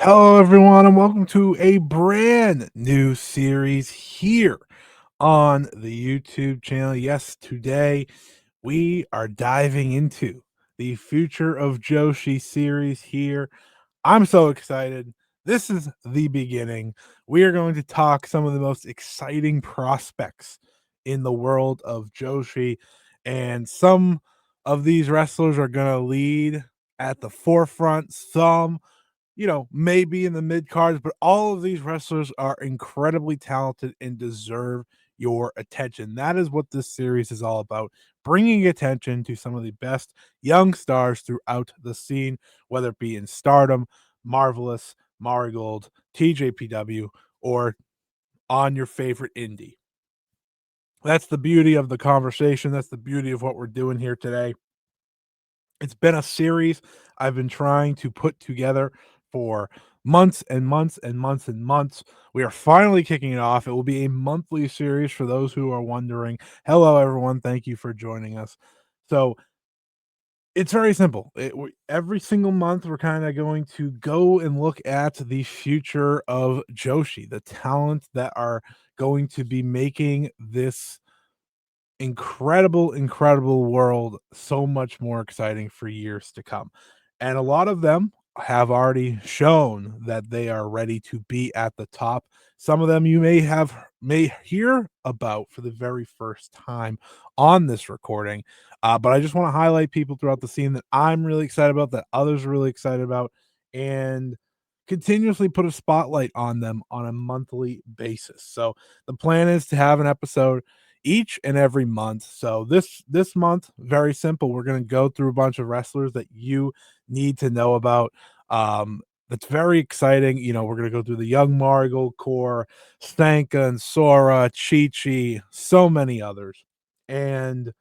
Hello, everyone, and welcome to a brand new series here on the YouTube channel. Yes, today we are diving into the Future of Joshi series here. I'm so excited. This is the beginning. We are going to talk some of the most exciting prospects in the world of Joshi, and some of these wrestlers are going to lead at the forefront. Some maybe in the mid cards, but all of these wrestlers are incredibly talented and deserve your attention. That is what this series is all about, bringing attention to some of the best young stars throughout the scene, whether it be in Stardom, Marvelous, Marigold, TJPW, or on your favorite indie. That's the beauty of the conversation. That's the beauty of what we're doing here today. It's been a series I've been trying to put together for months and months and months and months. We are finally kicking it off. It will be a monthly series for those who are wondering. Hello, everyone. Thank you for joining us. So it's very simple. Every single month, we're kind of going to go and look at the future of Joshi, the talent that are going to be making this incredible world so much more exciting for years to come. And a lot of them have already shown that they are ready to be at the top. Some of them you may hear about for the very first time on this recording. But I just want to highlight people throughout the scene that I'm really excited about, that others are really excited about, and continuously put a spotlight on them on a monthly basis. So the plan is to have an episode each and every month. So this month, very simple. We're going to go through a bunch of wrestlers that you need to know about. That's very exciting. We're going to go through the Young Marigold core, Stanka and Sora, Chi Chi, so many others. And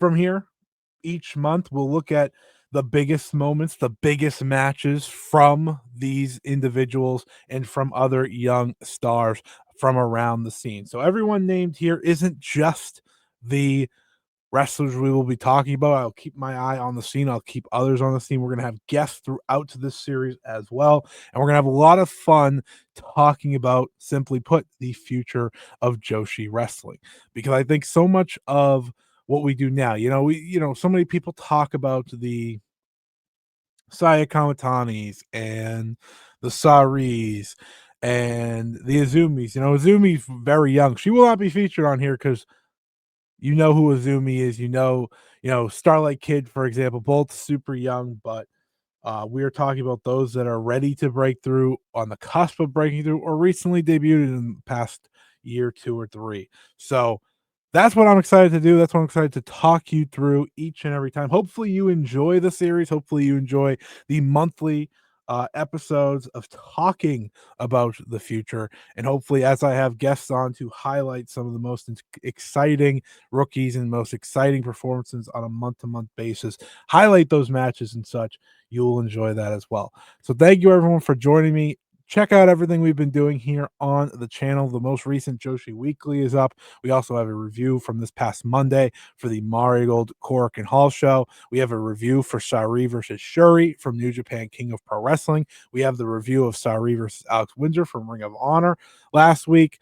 from here, each month we'll look at the biggest moments, the biggest matches from these individuals and from other young stars from around the scene. So everyone named here isn't just the wrestlers we will be talking about. I'll keep my eye on the scene. I'll keep others on the scene. We're going to have guests throughout this series as well. And we're going to have a lot of fun talking about, simply put, the future of Joshi wrestling. Because I think so much of what we do now, so many people talk about the Saya Kamatanis and the Saris and the Azumis. Azumi's very young. She will not be featured on here because who Azumi is, Starlight Kid, for example, both super young, but we are talking about those that are ready to break through, on the cusp of breaking through, or recently debuted in the past year, 2 or 3. So that's what I'm excited to do. That's what I'm excited to talk you through each and every time. Hopefully, you enjoy the series. Hopefully, you enjoy the monthly episodes of talking about the future. And hopefully, as I have guests on to highlight some of the most exciting rookies and most exciting performances on a month to month basis, highlight those matches and such, you will enjoy that as well. So, thank you everyone for joining me. Check out everything we've been doing here on the channel. The most recent Joshi Weekly is up. We also have a review from this past Monday for the Marigold, Cork, and Hall show. We have a review for Sari versus Shuri from New Japan King of Pro Wrestling. We have the review of Sari versus Alex Windsor from Ring of Honor last week.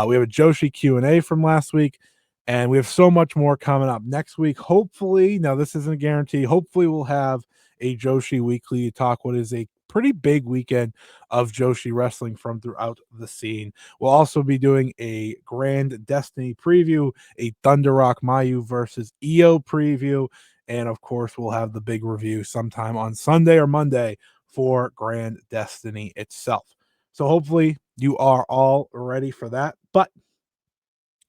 We have a Joshi Q&A from last week. And we have so much more coming up next week. Hopefully, now this isn't a guarantee. Hopefully, we'll have a Joshi Weekly to talk what is a pretty big weekend of Joshi wrestling from throughout the scene. We'll also be doing a Grand Destiny preview, a Thunder Rock Mayu versus EO preview, and of course, we'll have the big review sometime on Sunday or Monday for Grand Destiny itself. So hopefully, you are all ready for that. But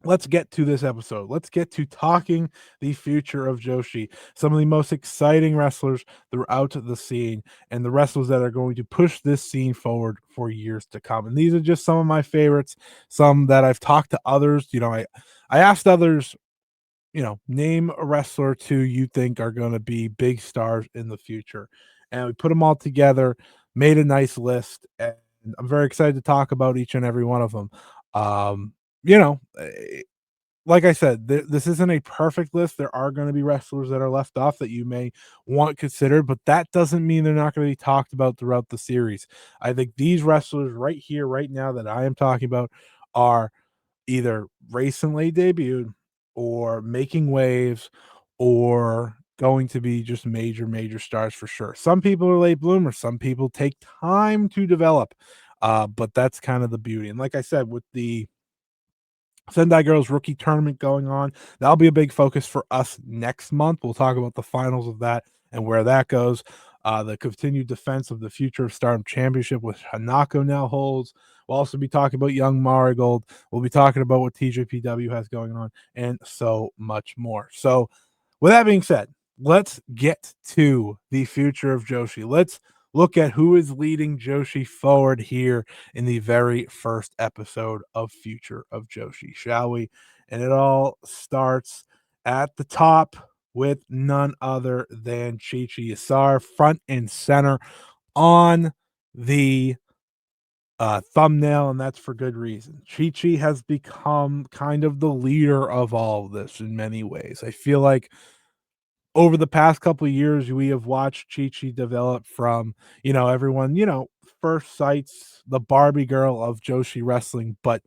let's get to this episode. Let's get to talking the future of Joshi, some of the most exciting wrestlers throughout the scene, and the wrestlers that are going to push this scene forward for years to come. And these are just some of my favorites, some that I've talked to others. I asked others, name a wrestler or two you think are going to be big stars in the future. And we put them all together, made a nice list, and I'm very excited to talk about each and every one of them. Um, you know, like I said, this isn't a perfect list. There are going to be wrestlers that are left off that you may want considered, but that doesn't mean they're not going to be talked about throughout the series. I think these wrestlers right here, right now, that I am talking about are either recently debuted or making waves or going to be just major, major stars for sure. Some people are late bloomers, some people take time to develop. But that's kind of the beauty. And like I said, with the Sendai Girls Rookie Tournament going on. That'll be a big focus for us next month. We'll talk about the finals of that and where that goes. The continued defense of the Future of Stardom Championship, which Hanako now holds. We'll also be talking about Young Marigold. We'll be talking about what TJPW has going on and so much more. So, with that being said, let's get to the future of Joshi. Let's look at who is leading Joshi forward here in the very first episode of Future of Joshi, shall we? And it all starts at the top with none other than Chi Chi Asar, front and center on the thumbnail, and that's for good reason. Chi Chi has become kind of the leader of all of this in many ways. I feel like over the past couple of years, we have watched Chi Chi develop from, everyone, first sights the Barbie girl of Joshi wrestling, but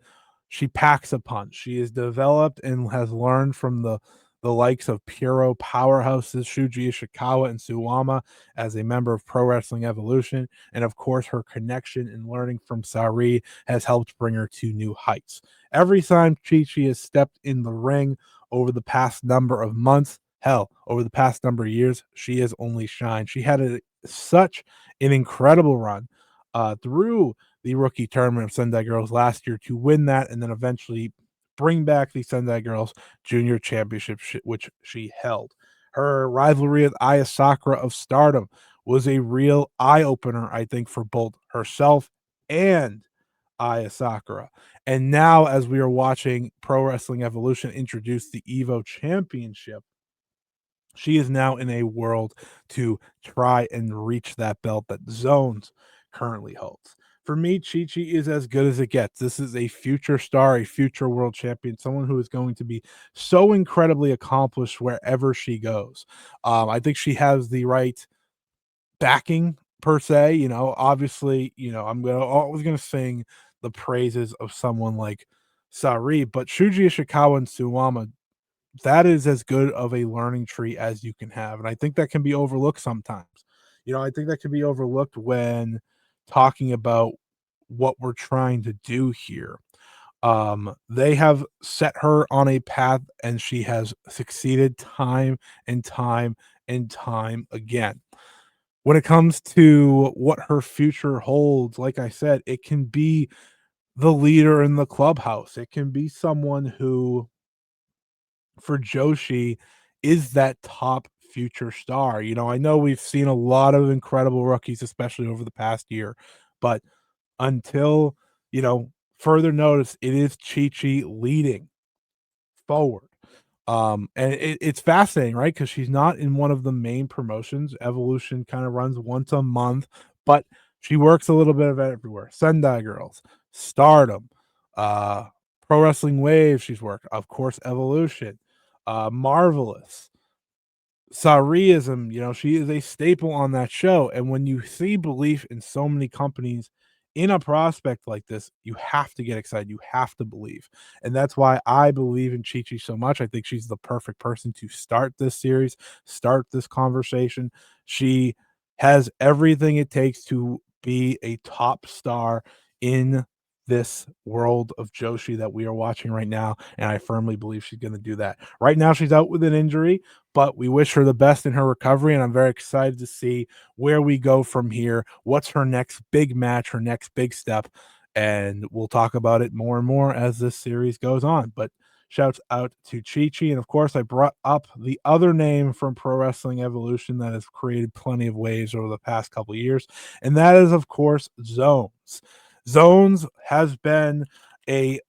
she packs a punch. She is developed and has learned from the likes of Puro powerhouses Shuji Ishikawa and Suwama as a member of Pro Wrestling Evolution. And of course, her connection and learning from Sari has helped bring her to new heights. Every time Chi Chi has stepped in the ring over the past number of months, hell, over the past number of years, she has only shined. She had such an incredible run through the rookie tournament of Sendai Girls last year to win that and then eventually bring back the Sendai Girls Junior Championship, which she held. Her rivalry with Aya Sakura of Stardom was a real eye opener, I think, for both herself and Aya Sakura. And now, as we are watching Pro Wrestling Evolution introduce the Evo Championship, she is now in a world to try and reach that belt that Zones currently holds. For me, Chi Chi is as good as it gets. This is a future star, a future world champion, someone who is going to be so incredibly accomplished wherever she goes. I think she has the right backing per se. Obviously, always gonna sing the praises of someone like Sari, but Shuji Ishikawa and Suwama, that is as good of a learning tree as you can have. And I think that can be overlooked sometimes. I think that can be overlooked when talking about what we're trying to do here. They have set her on a path and she has succeeded time and time and time again. When it comes to what her future holds, like I said, it can be the leader in the clubhouse. It can be someone who for Joshi is that top future star. I know we've seen a lot of incredible rookies, especially over the past year, but until, further notice, it is Chi Chi leading forward. And it's fascinating, right? Because she's not in one of the main promotions. Evolution kind of runs once a month, but she works a little bit of everywhere. Sendai Girls, Stardom, uh, Pro Wrestling Wave, she's worked, of course, Evolution, Marvelous, Sareism, she is a staple on that show. And when you see belief in so many companies in a prospect like this, you have to get excited. You have to believe. And that's why I believe in Chi Chi so much. I think she's the perfect person to start this series, start this conversation. She has everything it takes to be a top star in this world of Joshi that we are watching right now. And I firmly believe she's going to do that. Right now, she's out with an injury, but we wish her the best in her recovery. And I'm very excited to see where we go from here. What's her next big match, her next big step. And we'll talk about it more and more as this series goes on. But shouts out to Chi Chi. And of course, I brought up the other name from Pro Wrestling Evolution that has created plenty of waves over the past couple of years. And that is, of course, Zones. Zones has been a,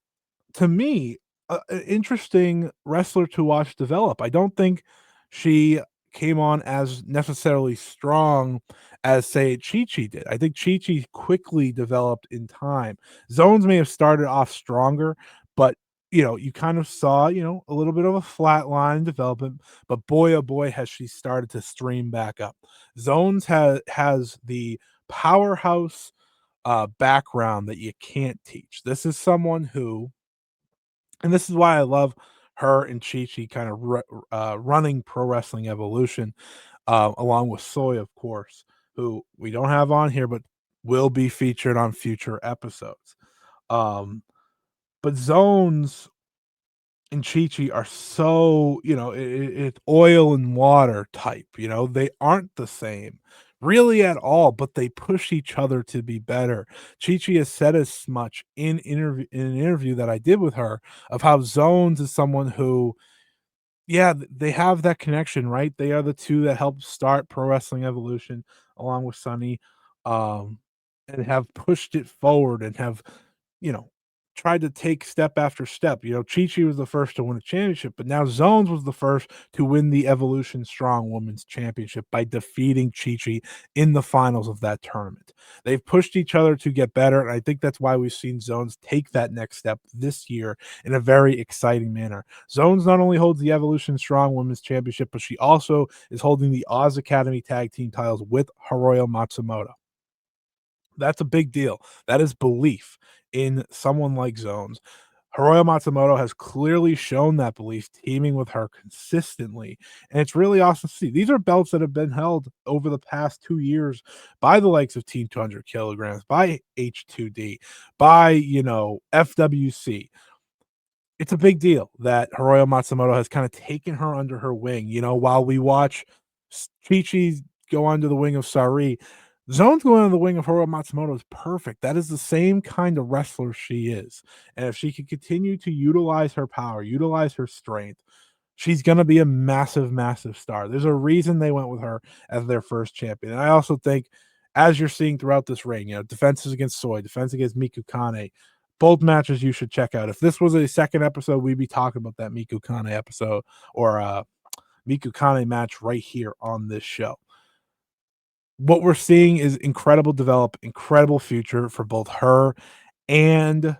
to me, an interesting wrestler to watch develop. I don't think she came on as necessarily strong as, say, Chi Chi did. I think Chi Chi quickly developed in time. Zones may have started off stronger, but you kind of saw, a little bit of a flat line development, but boy, oh boy, has she started to stream back up. Zones has the powerhouse background that you can't teach. This is someone who, and this is why I love her and Chi Chi kind of running Pro Wrestling Evolution, along with Soy, of course, who we don't have on here, but will be featured on future episodes. Um, but Zones and Chi-Chi are so, it's oil and water type, they aren't the same really at all, but they push each other to be better. Chi-Chi has said as much in an interview that I did with her of how Zones is someone who, yeah, they have that connection, right? They are the 2 that helped start Pro Wrestling Evolution along with Sunny, um, and have pushed it forward and have, you know, tried to take step after step. Chi-Chi was the first to win a championship, but now Zones was the first to win the Evolution Strong Women's Championship by defeating Chi-Chi in the finals of that tournament. They've pushed each other to get better, and I think that's why we've seen Zones take that next step this year in a very exciting manner. Zones not only holds the Evolution Strong Women's Championship, but she also is holding the Oz Academy Tag Team titles with Hiroyo Matsumoto. That's a big deal. That is belief in someone like Zones. Hiroyo Matsumoto has clearly shown that belief, teaming with her consistently, and it's really awesome to see. These are belts that have been held over the past 2 years by the likes of Team 200 kilograms, by H2D, by FWC. It's a big deal that Hiroyo Matsumoto has kinda taken her under her wing, while we watch Chi-Chi go under the wing of Sari, Zone's going under the wing of Hiroyo Matsumoto is perfect. That is the same kind of wrestler she is, and if she can continue to utilize her power, utilize her strength, she's gonna be a massive, massive star. There's a reason they went with her as their first champion, and I also think, as you're seeing throughout this reign, defenses against Soy, defense against Miku Kane, both matches you should check out. If this was a second episode, we'd be talking about that Miku Kane episode or Miku Kane match right here on this show. What we're seeing is incredible incredible future for both her and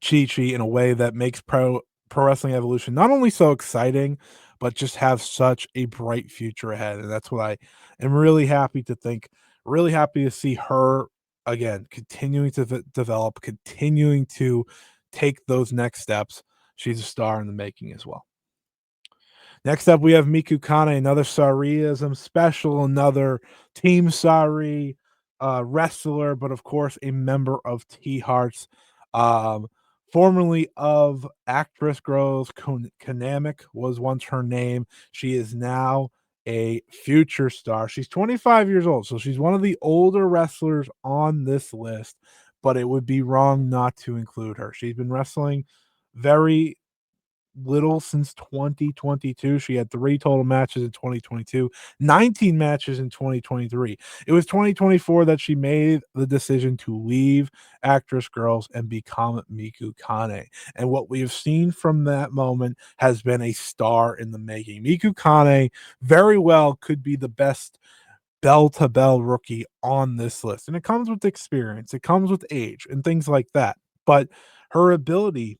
Chi-Chi in a way that makes Pro Wrestling Evolution not only so exciting, but just have such a bright future ahead. And that's what I am really happy to think, really happy to see her again, continuing to develop, continuing to take those next steps. She's a star in the making as well. Next up, we have Miku Kane, another Sariism special, another Team Sari wrestler, but of course, a member of T Hearts, um, formerly of Actress Girls. Kanamic was once her name. She is now a future star. She's 25 years old, so she's one of the older wrestlers on this list, but it would be wrong not to include her. She's been wrestling very little since 2022. She had 3 total matches in 2022, 19 matches in 2023. It was 2024 that she made the decision to leave Actress Girls and become Miku Kane. And what we have seen from that moment has been a star in the making. Miku Kane very well could be the best bell to bell rookie on this list. And it comes with experience, it comes with age and things like that. But her ability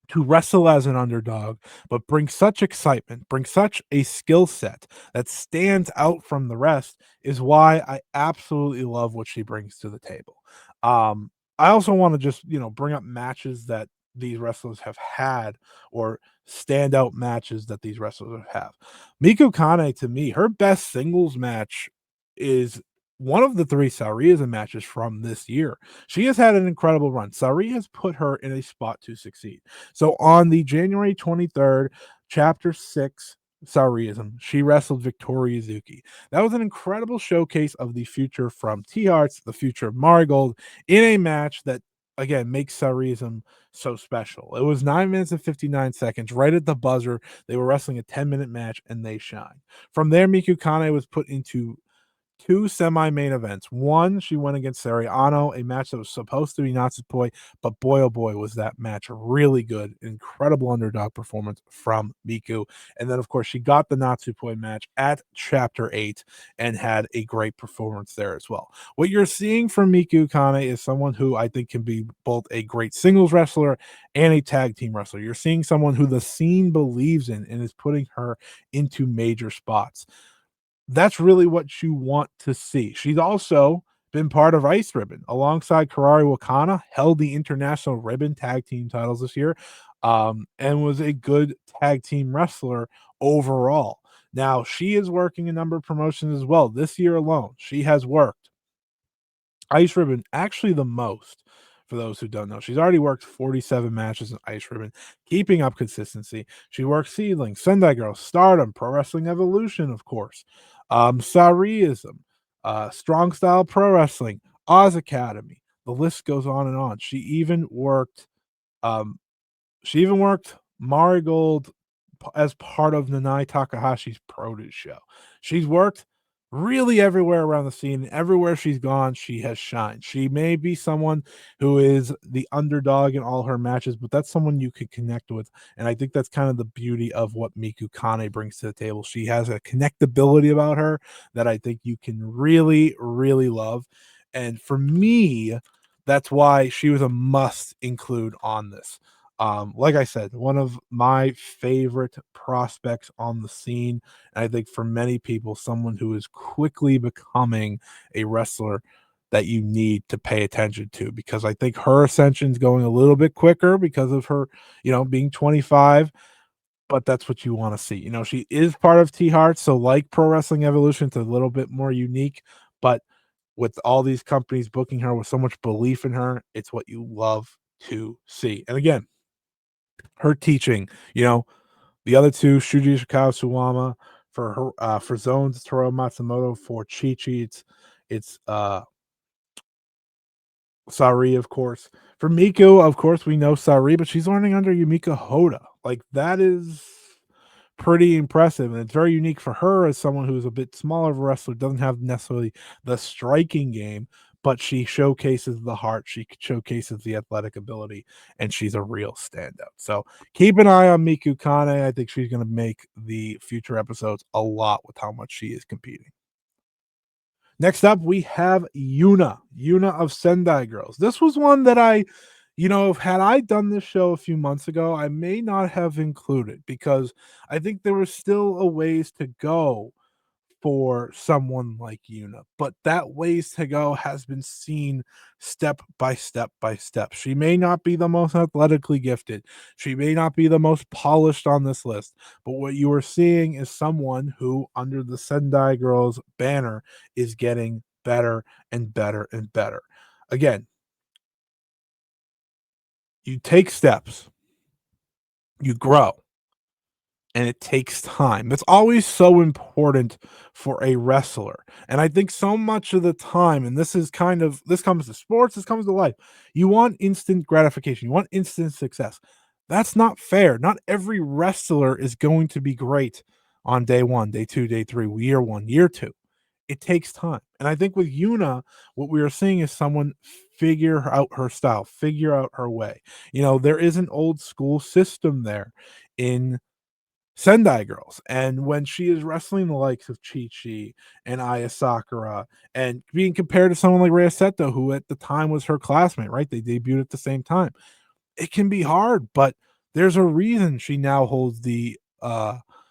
to wrestle as an underdog, but bring such excitement, bring such a skill set that stands out from the rest is why I absolutely love what she brings to the table. I also want to just, bring up matches that these wrestlers have had or standout matches that these wrestlers have. Miku Kane, to me, her best singles match is one of the 3 Sauriism matches from this year. She has had an incredible run. Sauri has put her in a spot to succeed. So on the January 23rd, Chapter 6 Sauriism, she wrestled Victoria Zuki. That was an incredible showcase of the future from T Hearts, the future of Marigold, in a match that, again, makes Sauriism so special. It was 9 minutes and 59 seconds, right at the buzzer. They were wrestling a 10-minute match, and they shined. From there, Miku Kane was put into 2 semi-main events. One, she went against Seri Yamaoka, a match that was supposed to be Natsupoi, but boy, oh boy, was that match really good. Incredible underdog performance from Miku. And then, of course, she got the Natsupoi match at Chapter 8 and had a great performance there as well. What you're seeing from Miku Kane is someone who I think can be both a great singles wrestler and a tag team wrestler. You're seeing someone who the scene believes in and is putting her into major spots. That's really what you want to see. She's also been part of Ice Ribbon alongside Karari Wakana, held the International Ribbon Tag Team titles this year, and was a good tag team wrestler overall. Now, she is working a number of promotions as well. This year alone, she has worked Ice Ribbon actually the most, for those who don't know. She's already worked 47 matches in Ice Ribbon, keeping up consistency. She worked Seedling, Sendai Girls, Stardom, Pro Wrestling Evolution, of course, Sariism, Strong Style Pro Wrestling, Oz Academy. The list goes on and on. Um, she even worked Marigold as part of Nanai Takahashi's produce show. She's worked really everywhere around the scene. Everywhere she's gone, she has shined. She may be someone who is the underdog in all her matches, but that's someone you could connect with. And I think that's kind of the beauty of what Miku Kane brings to the table. She has a connectability about her that I think you can really, really love. And for me, that's why she was a must include on this. Like I said, one of my favorite prospects on the scene. And I think for many people, someone who is quickly becoming a wrestler that you need to pay attention to because I think her ascension is going a little bit quicker because of her, being 25. But that's what you want to see. She is part of T Heart, so like Pro Wrestling Evolution, it's a little bit more unique. But with all these companies booking her with so much belief in her, it's what you love to see. And again, her teaching, the other two, Shuji Shikawa Suwama for her for Zones, Toru Matsumoto for Chi Chi. It's Sari, of course. For Miko, of course, we know Sari, but she's learning under Yumika Hoda. Like that is pretty impressive, and it's very unique for her as someone who's a bit smaller of a wrestler, doesn't have necessarily the striking game, but she showcases the heart, she showcases the athletic ability, and she's a real standout. So keep an eye on Miku Kane. I think she's going to make the future episodes a lot with how much she is competing. Next up, we have Yuna of Sendai Girls. This was one that had I done this show a few months ago, I may not have included because I think there was still a ways to go for someone like Yuna, but that ways to go has been seen step by step by step. She may not be the most athletically gifted, she may not be the most polished on this list, but what you are seeing is someone who, under the Sendai Girls banner, is getting better and better and better. Again, you take steps, you grow, and it takes time. That's always so important for a wrestler. And I think so much of the time, and this comes to sports, this comes to life. You want instant gratification, you want instant success. That's not fair. Not every wrestler is going to be great on day one, day two, day three, year one, year two. It takes time. And I think with Yuna, what we are seeing is someone figure out her style, figure out her way. There is an old school system there in Sendai Girls, and when she is wrestling the likes of Chi Chi and Aya Sakura, and being compared to someone like Rhea Seto, who at the time was her classmate, right? They debuted at the same time. It can be hard, but there's a reason she now holds the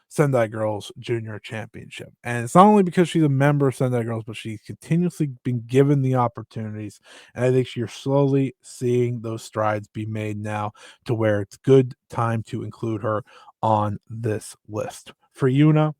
Sendai Girls Junior Championship. And it's not only because she's a member of Sendai Girls, but she's continuously been given the opportunities. And I think you're slowly seeing those strides be made now to where it's good time to include her on this list. For Yuna,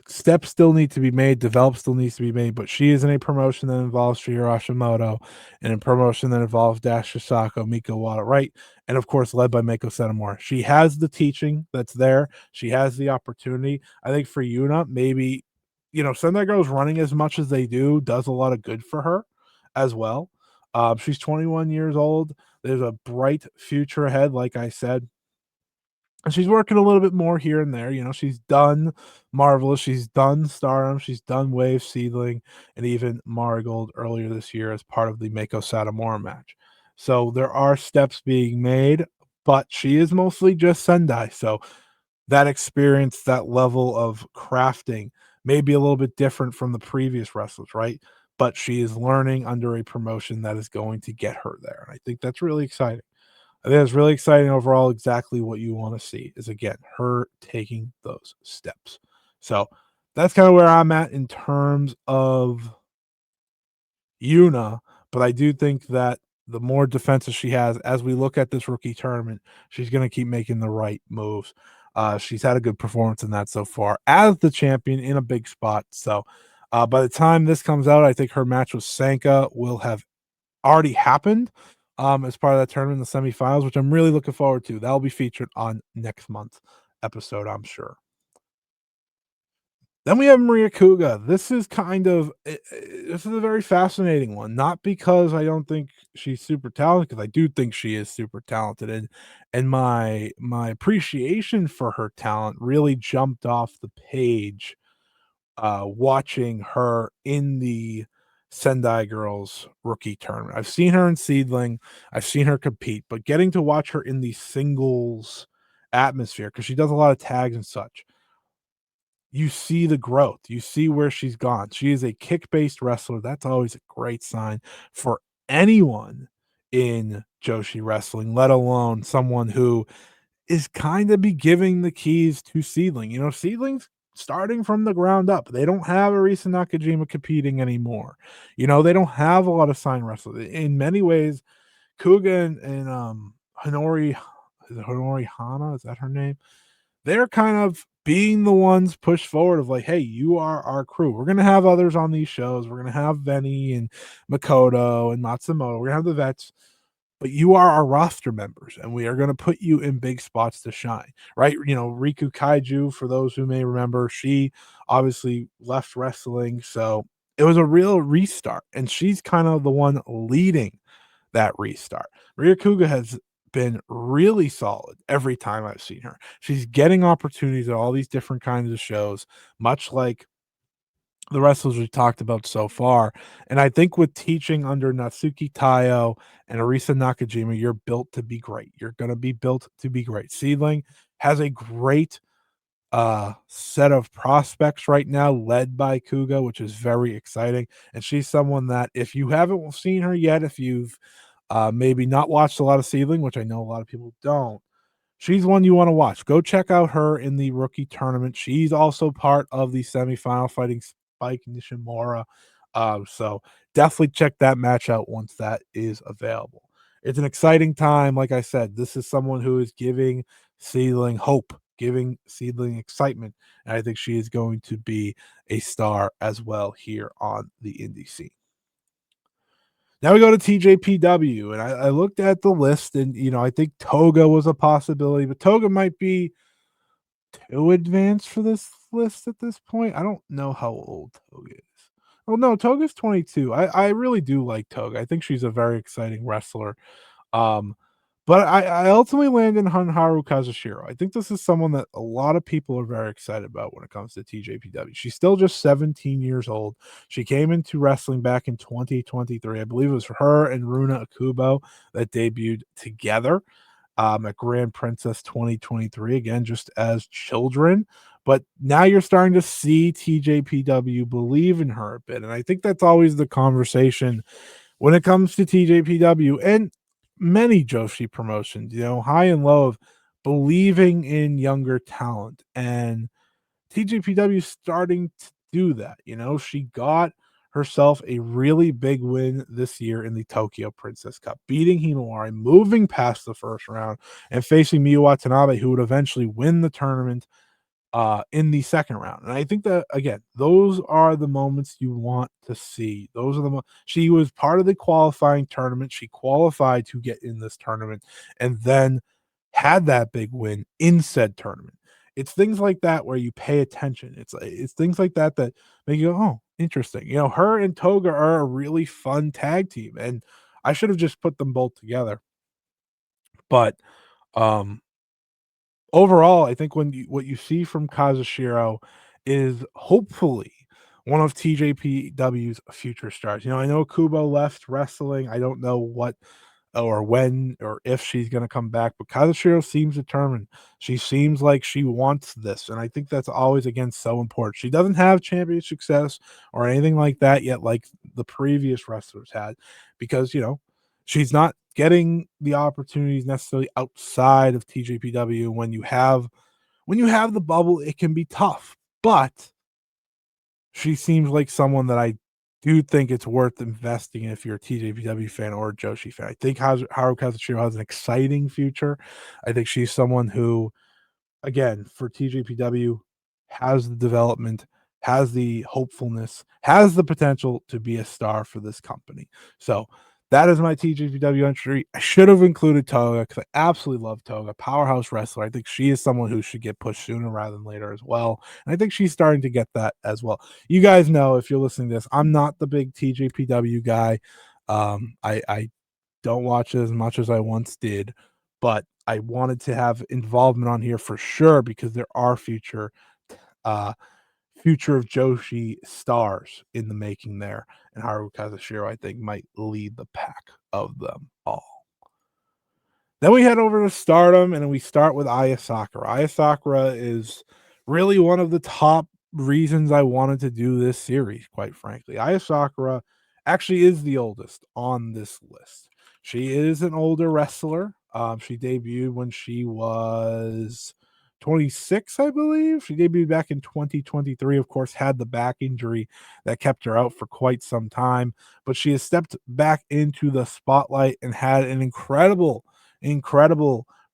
steps still need to be made, develop still needs to be made, but she is in a promotion that involves Shigeru Hashimoto and a promotion that involves Dash Shisako, Miko Wada, right? And of course, led by Mako Senomura. She has the teaching that's there. She has the opportunity. I think for Yuna, maybe, Sendai Girls running as much as they do does a lot of good for her as well. She's 21 years old. There's a bright future ahead, like I said. and she's working a little bit more here and there. She's done Marvelous, she's done Stardom, she's done Wave Seedling, and even Marigold earlier this year as part of the Mako Satomura match. So there are steps being made, but she is mostly just Sendai. So that experience, that level of crafting may be a little bit different from the previous wrestlers, right? But she is learning under a promotion that is going to get her there. And I think that's really exciting. I think it's really exciting overall. Exactly what you want to see is, again, her taking those steps. So that's kind of where I'm at in terms of Yuna, but I do think that the more defenses she has, as we look at this rookie tournament, she's going to keep making the right moves. She's had a good performance in that so far as the champion in a big spot. So by the time this comes out, I think her match with Senka will have already happened as part of that tournament in the semifinals, which I'm really looking forward to. That'll be featured on next month's episode, I'm sure. Then we have Maria Kuga. This is this is a very fascinating one. Not because I don't think she's super talented, because I do think she is super talented, and my appreciation for her talent really jumped off the page watching her in the Sendai Girls rookie tournament. I've seen her in Seedling, I've seen her compete, but getting to watch her in the singles atmosphere, because she does a lot of tags and such, you see the growth. You see where she's gone. She is a kick-based wrestler. That's always a great sign for anyone in Joshi wrestling, let alone someone who is kind of be giving the keys to Seedling. Seedling's starting from the ground up. They don't have Arisa Nakajima competing anymore. They don't have a lot of sign wrestlers. In many ways, Kuga and Honori, is it Honori Hana? Is that her name? They're kind of being the ones pushed forward of like, hey, you are our crew. We're gonna have others on these shows. We're gonna have Benny and Makoto and Matsumoto. We're gonna have the vets, but you are our roster members, and we are gonna put you in big spots to shine. Right? Riku Kaiju, for those who may remember, she obviously left wrestling, so it was a real restart, and she's kind of the one leading that restart. Ryokuga has been really solid every time I've seen her. She's getting opportunities at all these different kinds of shows, much like the wrestlers we've talked about so far. And I think with teaching under Natsuki Tayo and Arisa Nakajima, you're built to be great. You're going to be built to be great. Seedling has a great set of prospects right now, led by Kuga, which is very exciting. And she's someone that, if you haven't seen her yet, if you've maybe not watched a lot of Seedling, which I know a lot of people don't, she's one you want to watch. Go check out her in the rookie tournament. She's also part of the semifinal fighting Spike Nishimura. So definitely check that match out once that is available. It's an exciting time. Like I said, this is someone who is giving Seedling hope, giving Seedling excitement. And I think she is going to be a star as well here on the indie scene. Now we go to TJPW, and I looked at the list, and I think Toga was a possibility, but Toga might be too advanced for this list at this point. I don't know how old Toga is. Well, no, Toga's 22. I really do like Toga. I think she's a very exciting wrestler. Um, but I ultimately landed in Haru Kazushiro. I think this is someone that a lot of people are very excited about when it comes to TJPW. She's still just 17 years old. She came into wrestling back in 2023. I believe it was for her and Runa Akubo that debuted together at Grand Princess 2023, again, just as children. But now you're starting to see TJPW believe in her a bit. And I think that's always the conversation when it comes to TJPW and many Joshi promotions, high and low, of believing in younger talent. And TJPW is starting to do that. She got herself a really big win this year in the Tokyo Princess Cup, beating Himawari, moving past the first round, and facing Miyu Watanabe, who would eventually win the tournament in the second round. And I think that, again, those are the moments you want to see. Those are she was part of the qualifying tournament. She qualified to get in this tournament and then had that big win in said tournament. It's things like that where you pay attention. It's things like that that make you go, oh, interesting. Her and Toga are a really fun tag team, and I should have just put them both together. But um overall, I think what you see from Kazushiro is hopefully one of TJPW's future stars. I know Kubo left wrestling. I don't know what or when or if she's gonna come back, but Kazushiro seems determined. She seems like she wants this, and I think that's always, again, so important. She doesn't have champion success or anything like that yet, like the previous wrestlers had, because, she's not getting the opportunities necessarily outside of TJPW. When you have the bubble, it can be tough, but she seems like someone that I do think it's worth investing in if you're a TJPW fan or a Joshi fan. I think Haru Kazuchiro has an exciting future. I think she's someone who, again, for TJPW, has the development, has the hopefulness, has the potential to be a star for this company. So that is my TJPW entry. I should have included Toga because I absolutely love Toga, powerhouse wrestler. I think she is someone who should get pushed sooner rather than later as well. And I think she's starting to get that as well. You guys know, if you're listening to this, I'm not the big TJPW guy. I don't watch it as much as I once did, but I wanted to have involvement on here for sure because there are uh Future of Joshi stars in the making there, and Haru Kazushiro, I think, might lead the pack of them all. Then we head over to Stardom, and we start with Aya Sakura. Aya Sakura is really one of the top reasons I wanted to do this series, quite frankly. Aya Sakura actually is the oldest on this list. She is an older wrestler. She debuted when she was 26, I believe. She debuted back in 2023. Of course, had the back injury that kept her out for quite some time, but she has stepped back into the spotlight and had an incredible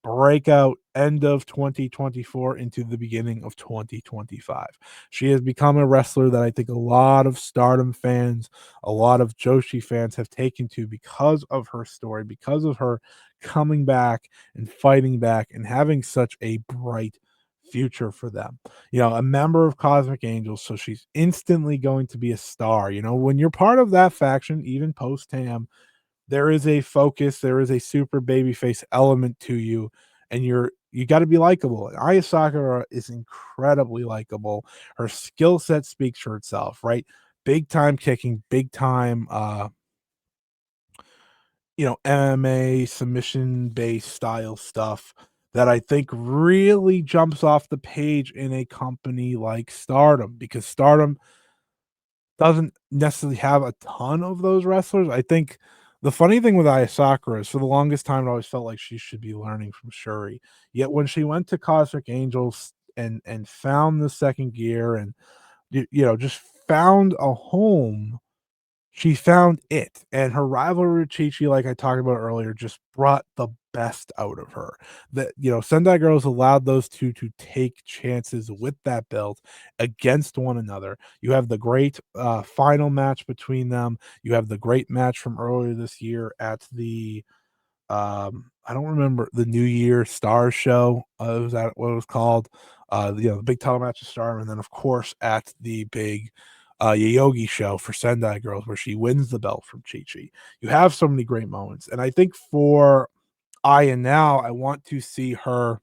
breakout end of 2024 into the beginning of 2025. She has become a wrestler that I think a lot of Stardom fans, a lot of Joshi fans have taken to because of her story, because of her coming back and fighting back and having such a bright future for them. A member of Cosmic Angels, so she's instantly going to be a star. When you're part of that faction, even post Tam, there is a focus, there is a super babyface element to you, and you got to be likable. And Aya Sakura is incredibly likable. Her skill set speaks for itself, right? Big time kicking, big time MMA submission based style stuff that I think really jumps off the page in a company like Stardom, because Stardom doesn't necessarily have a ton of those wrestlers. I think the funny thing with Aya Sakura is, for the longest time, I always felt like she should be learning from Shuri. Yet when she went to Cosmic Angels and found the second gear and just found a home, she found it, and her rivalry with Chi-Chi, like I talked about earlier, just brought the best out of her. Sendai Girls allowed those two to take chances with that belt against one another. You have the great final match between them. You have the great match from earlier this year at the I don't remember, the New Year Stars show. Was that what it was called? The big title match of Stardom, and then of course at the big Yogi show for Sendai Girls, where she wins the belt from Chi Chi. You have so many great moments, and I think for Aya now, I want to see her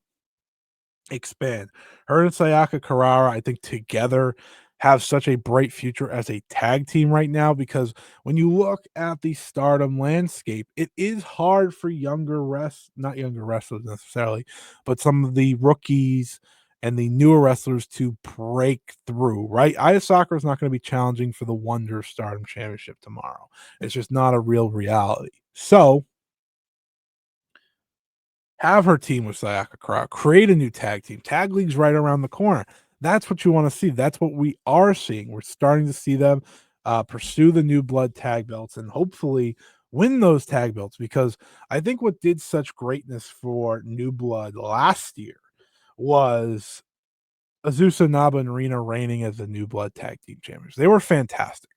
expand. Her and Sayaka Carrara, I think together have such a bright future as a tag team right now, because when you look at the Stardom landscape, it is hard for not younger wrestlers necessarily, but some of the rookies and the newer wrestlers to break through, right? Aya Sakura is not going to be challenging for the Wonder Stardom Championship tomorrow. It's just not a real reality. So, have her team with Sayaka Crow. Create a new tag team. Tag league's right around the corner. That's what you want to see. That's what we are seeing. We're starting to see them pursue the new blood tag belts and hopefully win those tag belts, because I think what did such greatness for New Blood last year was Azusa Naba and Rina reigning as the New Blood Tag Team Champions. They were fantastic.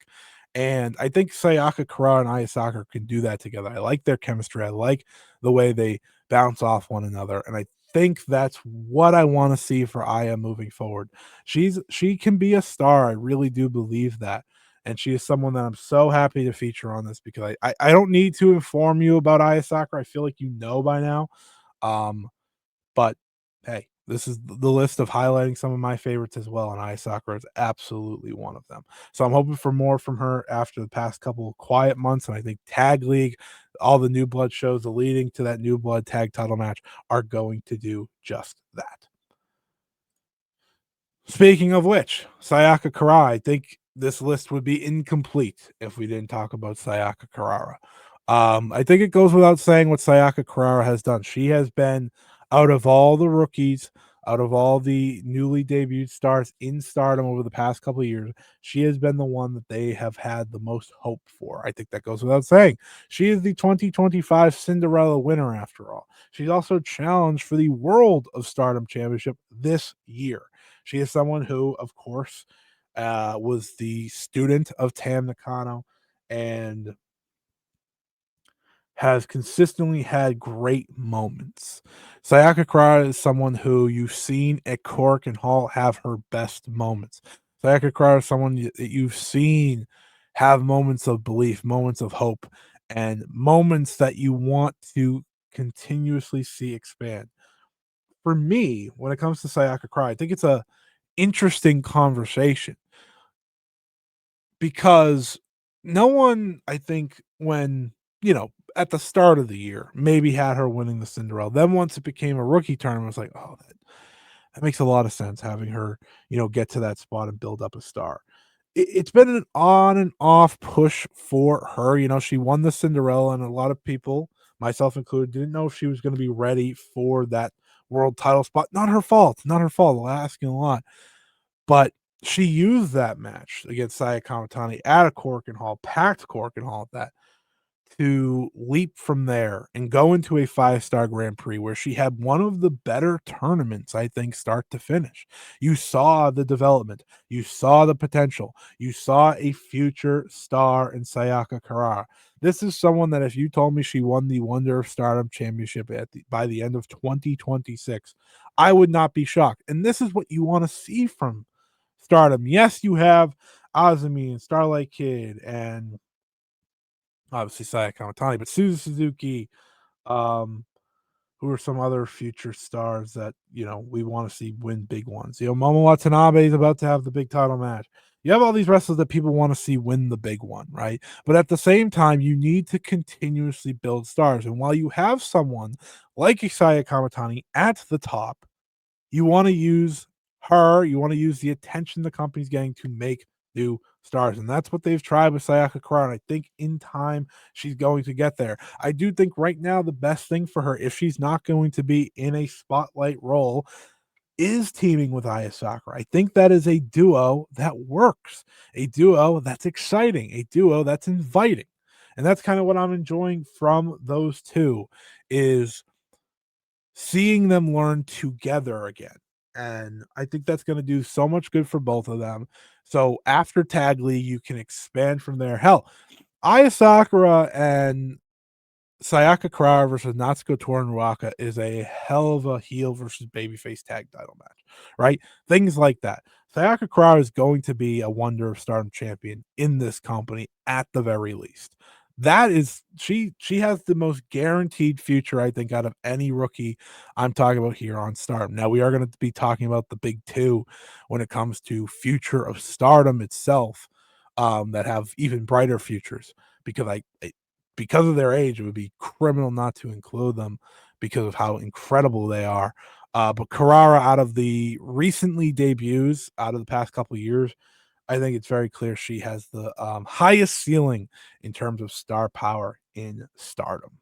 And I think Sayaka Kara and Ayasaka can do that together. I like their chemistry. I like the way they bounce off one another. And I think that's what I want to see for Aya moving forward. She can be a star. I really do believe that. And she is someone that I'm so happy to feature on this, because I don't need to inform you about Aya Sakura. I feel like you know by now. But hey, This is the list of highlighting some of my favorites as well, and Aya Sakura is absolutely one of them. So I'm hoping for more from her after the past couple of quiet months, and I think Tag League, all the New Blood shows leading to that New Blood tag title match are going to do just that. Speaking of which, Sayaka Kara, I think this list would be incomplete if we didn't talk about Sayaka Carrara. I think it goes without saying what Sayaka Carrara has done. She has been out of all the rookies, out of all the newly debuted stars in Stardom over the past couple of years, she has been the one that they have had the most hope for. I think that goes without saying. She is the 2025 Cinderella winner, after all. She's also challenged for the World of Stardom Championship this year. She is someone who, of course, was the student of Tam Nakano and has consistently had great moments. Sayaka Kara is someone who you've seen at Cork and Hall have her best moments. Sayaka Kara is someone that you've seen have moments of belief, moments of hope, and moments that you want to continuously see expand. For me, when it comes to Sayaka Kara, I think it's a interesting conversation because no one, I think, when at the start of the year, maybe had her winning the Cinderella. Then once it became a rookie tournament, it was like, oh, that makes a lot of sense having her, get to that spot and build up a star. It's been an on and off push for her. She won the Cinderella, and a lot of people, myself included, didn't know if she was going to be ready for that world title spot. Not her fault. Not her fault. Asking a lot. But she used that match against Saya Kamatani at a Cork and Hall, packed Cork and Hall at that, to leap from there and go into a five-star Grand Prix where she had one of the better tournaments, I think, start to finish. You saw the development, you saw the potential, you saw a future star in Sayaka Kara. This is someone that if you told me she won the Wonder of Stardom Championship by the end of 2026, I would not be shocked. And this is what you want to see from Stardom. Yes, you have Azumi and Starlight Kid and obviously Saya Kamatani, but Suzu Suzuki, um, who are some other future stars that we want to see win big ones. Momo Watanabe is about to have the big title match. You have all these wrestlers that people want to see win the big one, right? But at the same time, you need to continuously build stars. And while you have someone like Isaiah Kamatani at the top, you want to use her, you want to use the attention the company's getting to make new stars. And that's what they've tried with Sayaka Kara. And I think in time she's going to get there. I do think right now the best thing for her, if she's not going to be in a spotlight role, is teaming with Aya Sakura. I think that is a duo that works, a duo that's exciting, a duo that's inviting. And that's kind of what I'm enjoying from those two is seeing them learn together again. And I think that's going to do so much good for both of them. So after Tag League, you can expand from there. Hell, Aya Sakura and Sayaka Kara versus Natsuko Tora is a hell of a heel versus babyface tag title match, right? Things like that. Sayaka Kara is going to be a Wonder of Stardom champion in this company at the very least. That is she has the most guaranteed future, I think, out of any rookie I'm talking about here on Stardom. Now we are going to be talking about the big two when it comes to Future of Stardom itself, that have even brighter futures because because of their age, it would be criminal not to include them because of how incredible they are. But Carrara, out of the recently debuts out of the past couple of years, I think it's very clear she has the highest ceiling in terms of star power in Stardom.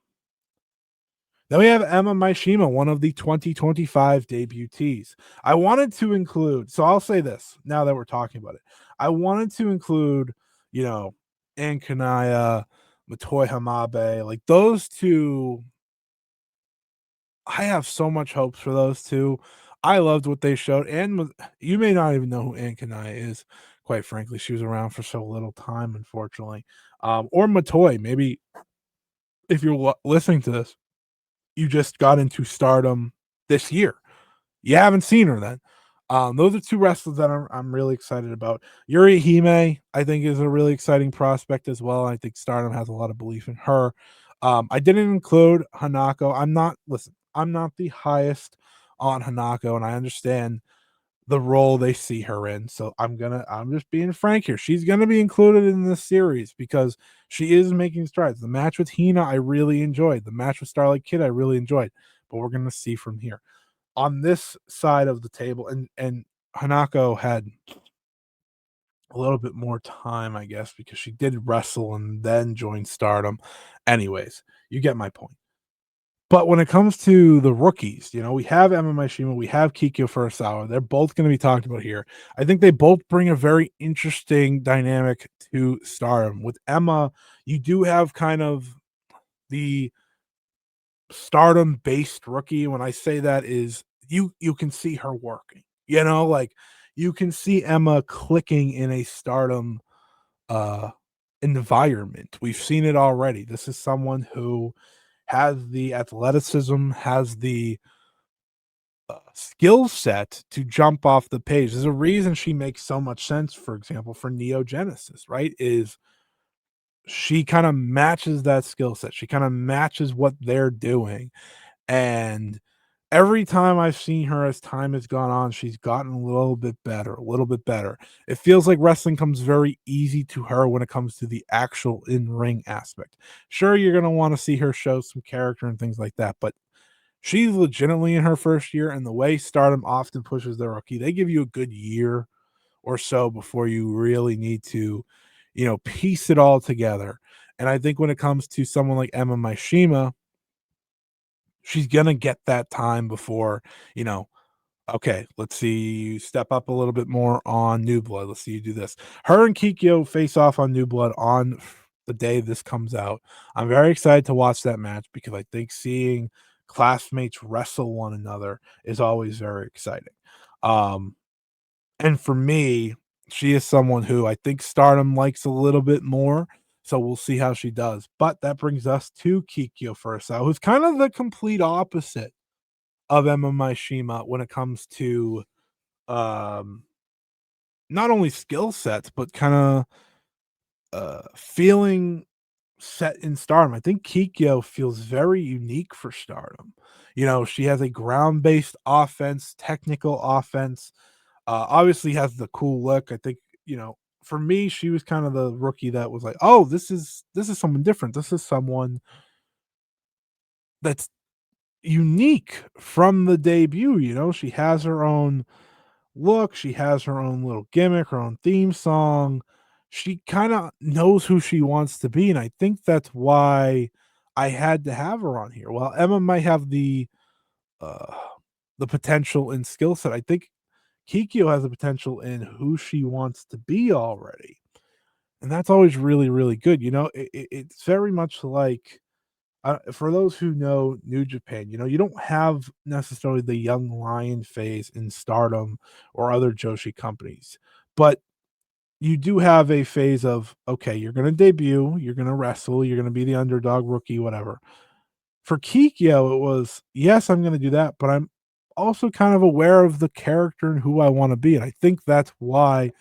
Then we have Emma Maishima, one of the 2025 debutees. I wanted to include, so I'll say this now that we're talking about it. I wanted to include, Ankanaya, Matoy Hamabe, like those two. I have so much hopes for those two. I loved what they showed. And you may not even know who Ankanaya is, quite frankly. She was around for so little time, unfortunately. Or Matoy, maybe if you're listening to this, you just got into Stardom this year. You haven't seen her then. Those are two wrestlers that I'm really excited about. Yuri Hime, I think, is a really exciting prospect as well. I think Stardom has a lot of belief in her. I didn't include Hanako. I'm not the highest on Hanako, and I understand the role they see her in. So I'm just being frank here. She's gonna be included in this series because she is making strides. The match with Hina, I really enjoyed. The match with Starlight Kid, I really enjoyed. But we're gonna see from here. On this side of the table, and Hanako had a little bit more time, I guess, because she did wrestle and then join Stardom. Anyways, you get my point. But when it comes to the rookies, we have Emma Maishima, we have Kikyo Furusawa. They're both going to be talked about here. I think they both bring a very interesting dynamic to Stardom. With Emma, you do have kind of the Stardom based rookie. When I say that is you can see her working. Like you can see Emma clicking in a Stardom uh environment. We've seen it already. This is someone who has the athleticism, has the skill set to jump off the page. There's a reason she makes so much sense, for example, for Neo Genesis, right? Is she kind of matches that skill set. She kind of matches what they're doing. And every time I've seen her as time has gone on, she's gotten a little bit better, a little bit better. It feels like wrestling comes very easy to her when it comes to the actual in-ring aspect. Sure, you're going to want to see her show some character and things like that, but she's legitimately in her first year, and the way Stardom often pushes their rookie, they give you a good year or so before you really need to, piece it all together. And I think when it comes to someone like Emma Maishima, she's gonna get that time before, you know, okay, let's see you step up a little bit more on New Blood. Let's see you do this. Her and Kikyo face off on New Blood on the day this comes out. I'm very excited to watch that match because I think seeing classmates wrestle one another is always very exciting. Um, and for me, she is someone who I think Stardom likes a little bit more. So we'll see how she does. But that brings us to Kikyo Furusawa, who's kind of the complete opposite of Emma Maishima when it comes to um not only skill sets, but kind of feeling set in Stardom. I think Kikyo feels very unique for Stardom. She has a ground-based offense, technical offense, obviously has the cool look. I think, for me, she was kind of the rookie that was like, "Oh, this is someone different. This is someone that's unique from the debut." She has her own look, she has her own little gimmick, her own theme song. She kind of knows who she wants to be, and I think that's why I had to have her on here. While Emma might have uh the potential and skill set, I think Kikyo has the potential in who she wants to be already. And that's always really, really good. It's very much like for those who know New Japan, you don't have necessarily the young lion phase in Stardom or other Joshi companies, but you do have a phase of, okay, you're going to debut, you're going to wrestle, you're going to be the underdog rookie, whatever. For Kikyo, it was, yes, I'm going to do that, but I'm also kind of aware of the character and who I want to be. And I think that's why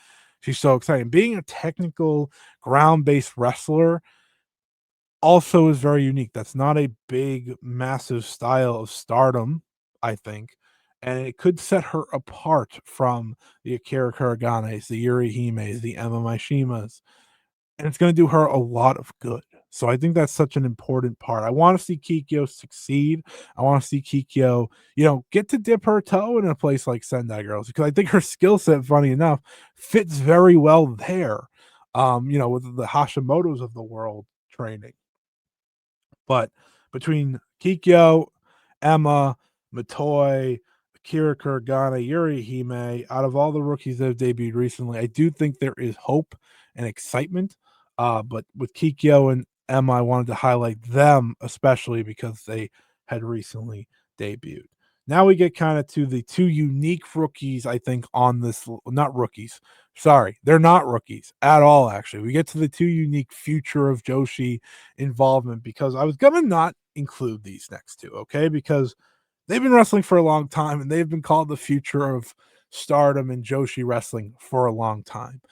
she's so exciting. Being a technical, ground based wrestler also is very unique. That's not a big, massive style of Stardom, I think. And it could set her apart from the Akira Kuraganes, the Yuri Himes, the Emma Maishimas, and it's gonna do her a lot of good. So I think that's such an important part. I wanna see Kikyo succeed. I wanna see Kikyo, get to dip her toe in a place like Sendai Girls because I think her skill set, funny enough, fits very well there, with the Hashimoto's of the world training. But between Kikyo, Emma, Matoi, Akira Kuragane, Yuri Hime, out of all the rookies that have debuted recently, I do think there is hope and excitement. But with Kikyo and Emma, I wanted to highlight them especially because they had recently debuted. Now we get kind of to the two unique rookies, I think, on this, not rookies. Sorry, they're not rookies at all, actually. We get to the two unique future of Joshi involvement because I was going to not include these next two, okay? Because they've been wrestling for a long time and they've been called the future of Stardom and Joshi wrestling for a long time.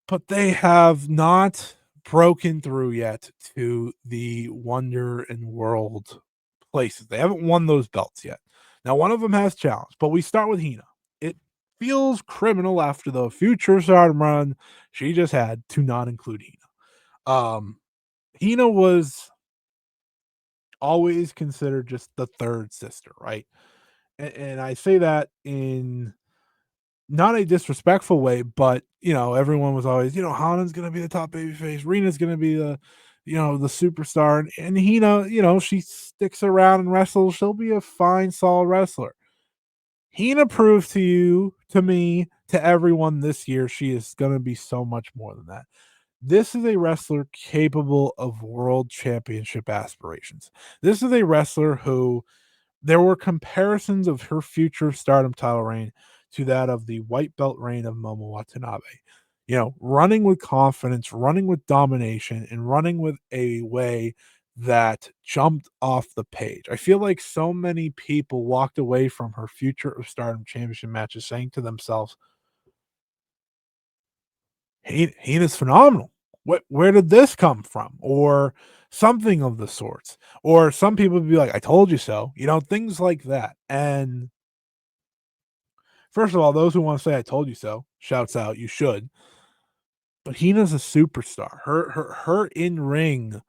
But they have not broken through yet to the Wonder and World places. They haven't won those belts yet. Now, one of them has challenge, but we start with Hina. It feels criminal after the Future Stardom run she just had to not include Hina. Hina was always considered just the third sister, right? And I say that in not a disrespectful way, but everyone was always, Hanan's gonna be the top babyface, Rina's gonna be the superstar, and Hina, she sticks around and wrestles. She'll be a fine, solid wrestler. Hina proves to you, to me, to everyone this year, she is gonna be so much more than that. This is a wrestler capable of world championship aspirations. This is a wrestler who there were comparisons of her future Stardom title reign to that of the white belt reign of Momo Watanabe. Running with confidence, running with domination, and running with a way that jumped off the page. I feel like so many people walked away from her Future of Stardom championship matches saying to themselves, Hina's phenomenal. Where did this come from? Or something of the sorts. Or some people would be like, I told you so. Things like that. And first of all, those who want to say I told you so, shouts out, you should. But Hina's a superstar. Her in ring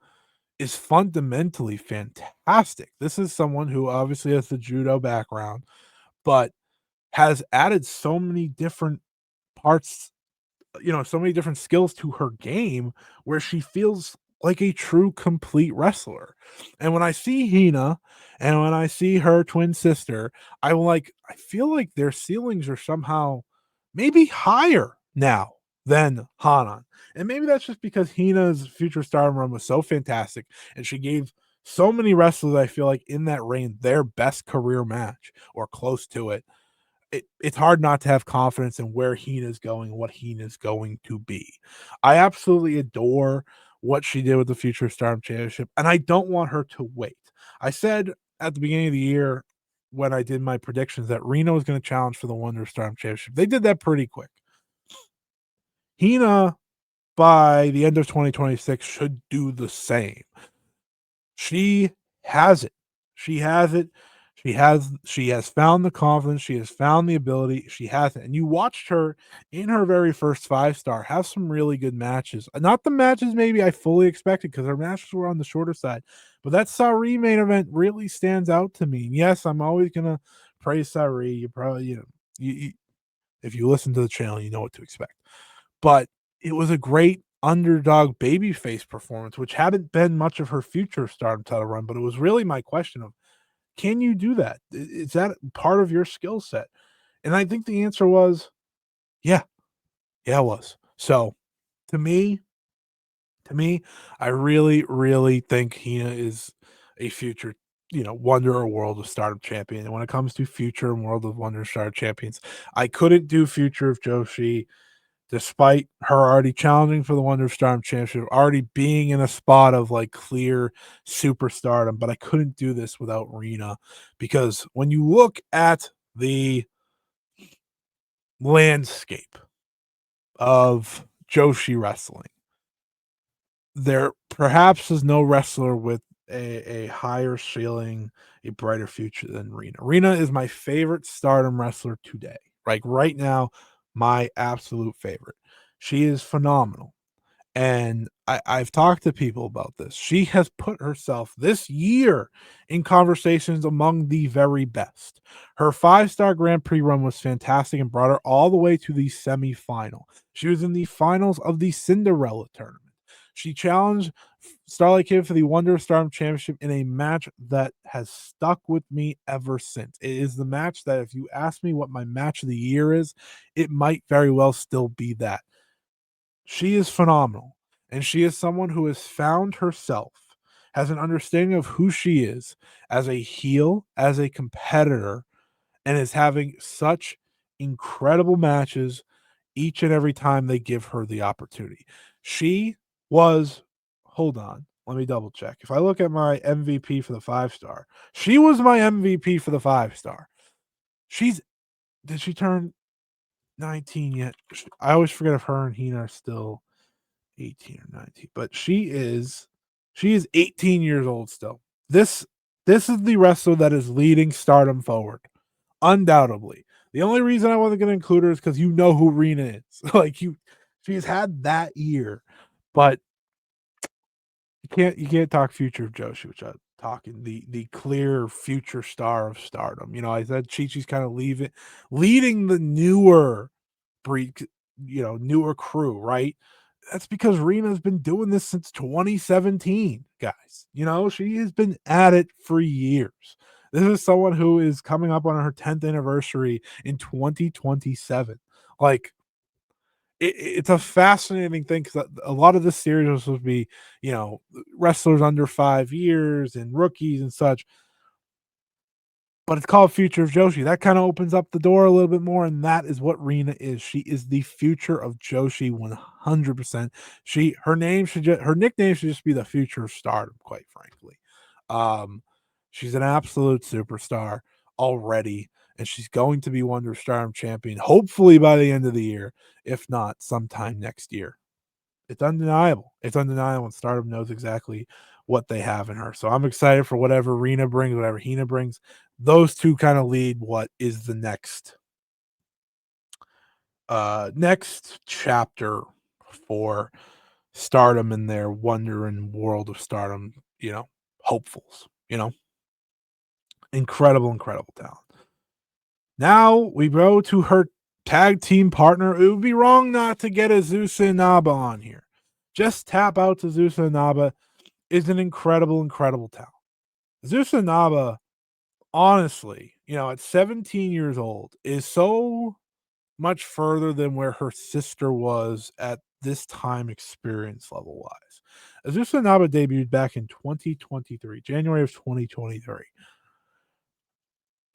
is fundamentally fantastic. This is someone who obviously has the judo background, but has added so many different parts, so many different skills to her game where she feels like a true complete wrestler. And when I see Hina and when I see her twin sister, I feel like their ceilings are somehow maybe higher now than Hanan. And maybe that's just because Hina's Future Stardom run was so fantastic and she gave so many wrestlers, I feel like, in that reign their best career match or close to it. It's hard not to have confidence in where Hina's going and what Hina's going to be. I absolutely adore what she did with the Future Stardom Championship, and I don't want her to wait. I said at the beginning of the year when I did my predictions that Rena was going to challenge for the Wonder Stardom Championship. They did that pretty quick. Hina, by the end of 2026, should do the same. She has it. She has it. She has found the confidence, she has found the ability, she has it. And you watched her in her very first 5-star have some really good matches. Not the matches maybe I fully expected because her matches were on the shorter side. But that Sari main event really stands out to me. And yes, I'm always gonna praise Sari. You probably, if you listen to the channel, you know what to expect. But it was a great underdog babyface performance, which hadn't been much of her future Stardom title run. But it was really my question of, can you do that? Is that part of your skill set? And I think the answer was, yeah, yeah, it was. So to me, I really, really think Hina is a future, Wonder or World of Stardom champion. And when it comes to future and World of Wonder Stardom champions, I couldn't do Future of Joshi despite her already challenging for the Wonder Stardom Championship, already being in a spot of like clear superstardom, but I couldn't do this without Rina because when you look at the landscape of Joshi wrestling, there perhaps is no wrestler with a higher ceiling, a brighter future than Rina. Rina is my favorite stardom wrestler today. Like right now, my absolute favorite. She is phenomenal. And I've talked to people about this. She has put herself this year in conversations among the very best. Her 5-star Grand Prix run was fantastic and brought her all the way to the semifinal. She was in the finals of the Cinderella tournament. She challenged Starlight Kid for the Wonder Stardom Championship in a match that has stuck with me ever since. It is the match that, if you ask me what my match of the year is, it might very well still be that. She is phenomenal, and she is someone who has found herself, has an understanding of who she is as a heel, as a competitor, and is having such incredible matches each and every time they give her the opportunity. She was, hold on, let me double check. If I look at my MVP for the 5-star, she was my MVP for the 5-star. She's, did she turn 19 yet? I always forget if her and Hina are still 18 or 19, but she is 18 years old still. This This is the wrestler that is leading Stardom forward, undoubtedly. The only reason I wasn't going to include her is because you know who Rina is. She's had that year, but you can't talk future of Joshi without talking the clear future star of Stardom. I said Chi-Chi's kind of leading the newer breed, newer crew, right? That's because Rina's been doing this since 2017, guys. She has been at it for years. This is someone who is coming up on her 10th anniversary in 2027. Like, it's a fascinating thing because a lot of this series was supposed to be, wrestlers under 5 years and rookies and such, but it's called Future of Joshi. That kind of opens up the door a little bit more, and that is what Rina is. She is the future of Joshi 100%. Her nickname should just be the future of Stardom, quite frankly. Um, she's an absolute superstar already, and she's going to be Wonder Stardom champion, hopefully by the end of the year, if not sometime next year. It's undeniable. It's undeniable, and Stardom knows exactly what they have in her. So I'm excited for whatever Rina brings, whatever Hina brings. Those two kind of lead what is the next chapter for Stardom in their wonder and world of Stardom, hopefuls, incredible, incredible talent. Now we go to her tag team partner. It would be wrong not to get Azusa Inaba on here. Just tap out to Azusa Inaba is an incredible, incredible talent. Azusa Inaba, honestly, at 17 years old, is so much further than where her sister was at this time experience level wise. Azusa Inaba debuted back in 2023, January of 2023.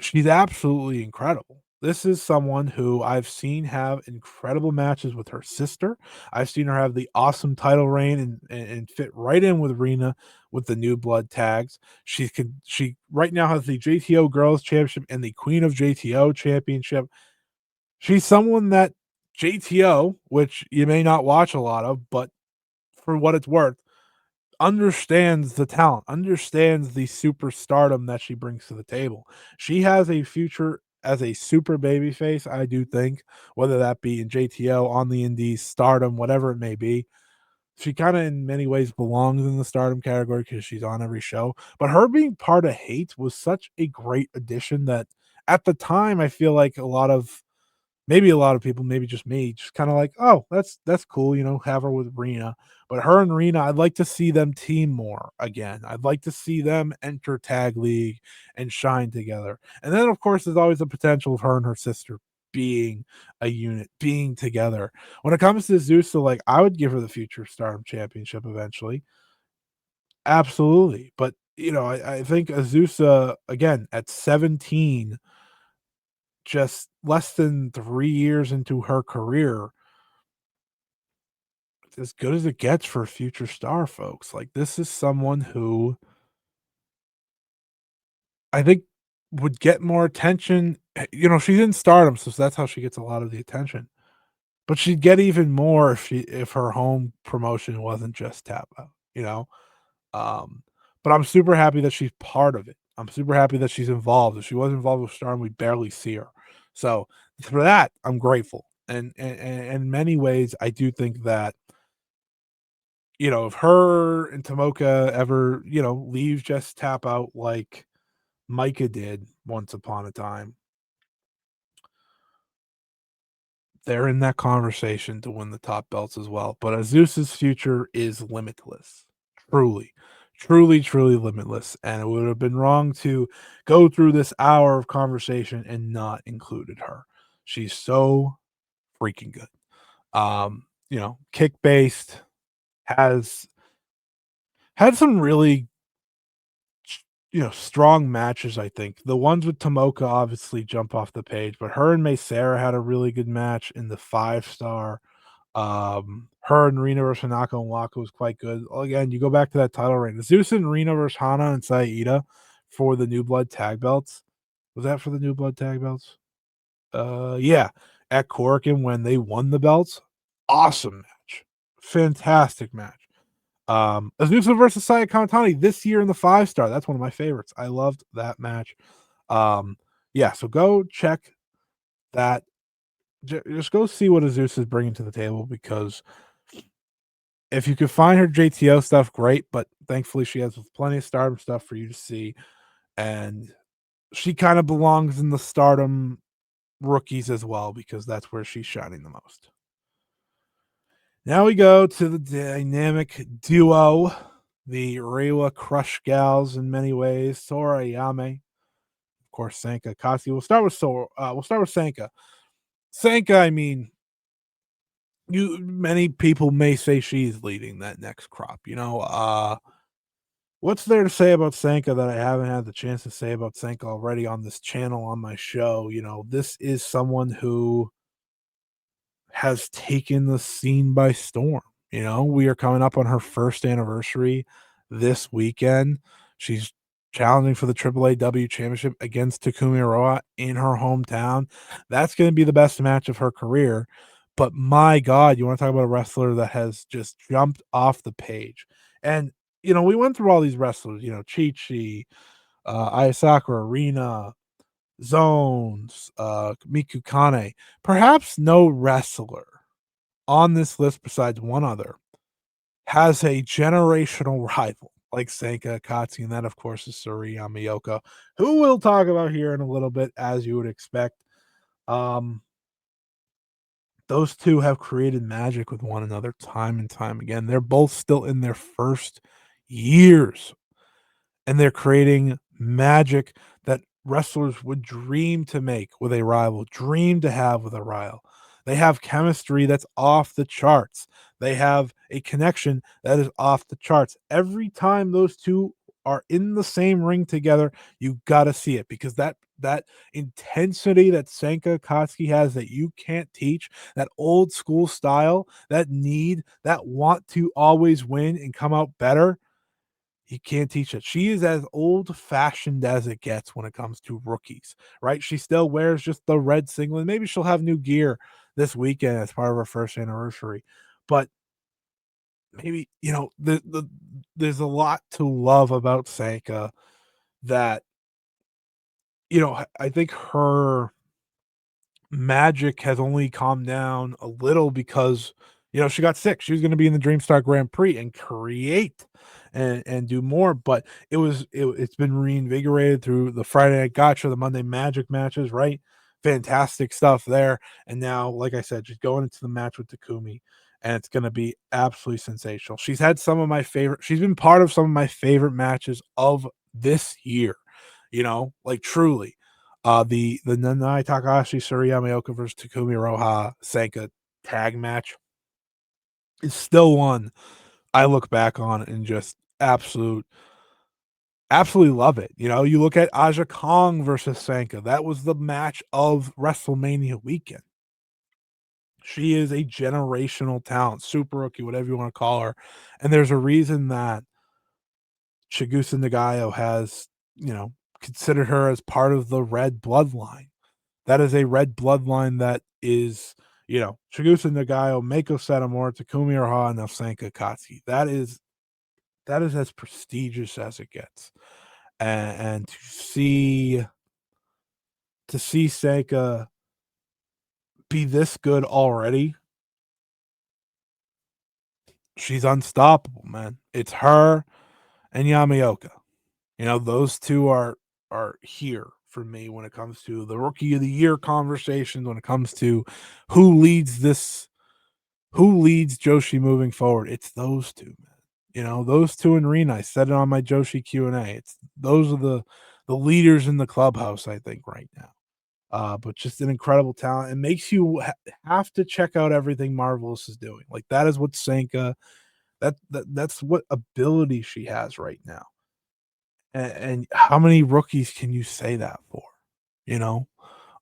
She's absolutely incredible. This is someone who I've seen have incredible matches with her sister. I've seen her have the awesome title reign and fit right in with Rina with the new blood tags. She right now has the JTO Girls Championship and the Queen of JTO Championship. She's someone that JTO, which you may not watch a lot of, but for what it's worth, understands the talent, understands the superstardom that she brings to the table. She has a future as a super babyface, I do think, whether that be in JTO, on the indies, stardom, whatever it may be. She kind of in many ways belongs in the stardom category because she's on every show. But her being part of Hate was such a great addition that at the time I feel like maybe a lot of people, maybe just me, just kind of like, oh, that's cool, have her with Rina. But her and Rina, I'd like to see them team more again. I'd like to see them enter tag league and shine together. And then, of course, there's always the potential of her and her sister being a unit, being together. When it comes to Zeus, so like I would give her the future Stardom Championship eventually, absolutely. But I think Azusa again at 17, just less than 3 years into her career, it's as good as it gets for a future star, folks. Like, this is someone who I think would get more attention. She's in Stardom, so that's how she gets a lot of the attention. But she'd get even more if her home promotion wasn't just Tap Out, Um, but I'm super happy that she's part of it. I'm super happy that she's involved. If she wasn't involved with Stardom, we barely see her. So for that, I'm grateful. And in many ways, I do think that if her and Tomoka ever leave just Tap Out like Micah did once upon a time, they're in that conversation to win the top belts as well. But Azuz's future is limitless. Truly, truly, truly limitless. And it would have been wrong to go through this hour of conversation and not included her. She's so freaking good. Kick based, has had some really strong matches. I think the ones with Tomoka obviously jump off the page, but her and May Sarah had a really good match in the 5-star. Her and Rina versus Hanako and Waka was quite good. Again, you go back to that title reign. Zeus and Rina versus Hana and Saida for the New Blood tag belts. Was that for the New Blood tag belts? Yeah. At Korakuen when they won the belts. Awesome match. Fantastic match. Azusa versus Saya Kamatani this year in the 5-star. That's one of my favorites. I loved that match. Um, yeah, so go check that. Just go see what Azusa is bringing to the table because if you could find her JTO stuff, great. But thankfully, she has plenty of Stardom stuff for you to see, and she kind of belongs in the Stardom rookies as well because that's where she's shining the most. Now we go to the dynamic duo, the Reiwa Crush Gals in many ways, Sora Yame, of course, Senka Akatsuki. We'll start with we'll start with Senka. Senka, I mean, many people may say she's leading that next crop. What's there to say about Senka that I haven't had the chance to say about Senka already on this channel on my show? This is someone who has taken the scene by storm. We are coming up on her first anniversary this weekend. She's challenging for the AAAW championship against Takumi Iroha in her hometown. That's going to be the best match of her career. But my God, you want to talk about a wrestler that has just jumped off the page. And, we went through all these wrestlers, Chi-Chi, Ayasakura, Rina, Zones, Miku Kane. Perhaps no wrestler on this list besides one other has a generational rival like Senka Akatsuki, and that, of course, is Seri Yamaoka, who we'll talk about here in a little bit, as you would expect. Um, those two have created magic with one another time and time again. They're both still in their first years and they're creating magic that wrestlers would dream to make with a rival, dream to have with a rival. They have chemistry that's off the charts. They have a connection that is off the charts. Every time those two are in the same ring together, you got to see it because that intensity that Senka Akatsuki has that you can't teach, that old school style, that need, that want to always win and come out better, you can't teach it. She is as old fashioned as it gets when it comes to rookies, right? She still wears just the red singlet. Maybe she'll have new gear this weekend as part of her first anniversary. But maybe, there's a lot to love about Sanka that, I think her magic has only calmed down a little because she got sick. She was going to be in the Dreamstar Grand Prix and create and do more, but it's been reinvigorated through the Friday Night Gotcha, the Monday Magic matches, right? Fantastic stuff there. And now, like I said, she's going into the match with Takumi, and it's going to be absolutely sensational. She's been part of some of my favorite matches of this year, like truly the Nanai Takahashi Suri Yamaoka versus Takumi Roha Senka tag match is still one I look back on and just absolutely love it. You look at Aja Kong versus Senka. That was the match of WrestleMania weekend. She is a generational talent, super rookie, whatever you want to call her. And there's a reason that Chigusa Nagayo has, considered her as part of the red bloodline. That is a red bloodline that is, Chigusa Nagayo, Mako Satomura, Takumi Iroha, and Senka Akatsuki. That is as prestigious as it gets. And to see Senka be this good already, she's unstoppable, man. It's her and Yamaoka. Those two are here for me when it comes to the rookie of the year conversations, when it comes to who leads Joshi moving forward. It's those two, man. Those two and Rina. I said it on my Joshi Q&A. Those are the leaders in the clubhouse, I think, right now. But just an incredible talent. It makes you have to check out everything Marvelous is doing. Like that is what Senka, that's what ability she has right now. And how many rookies can you say that for? You know,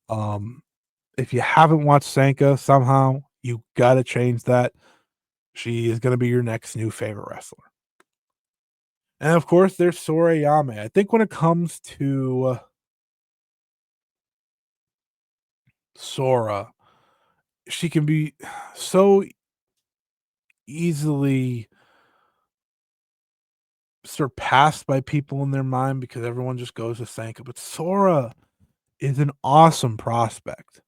um, if you haven't watched Senka, somehow you got to change that. She is going to be your next new favorite wrestler. And of course, there's Sora Yame. I think when it comes to Sora, she can be so easily surpassed by people in their mind because everyone just goes to Senka, but Sora is an awesome prospect.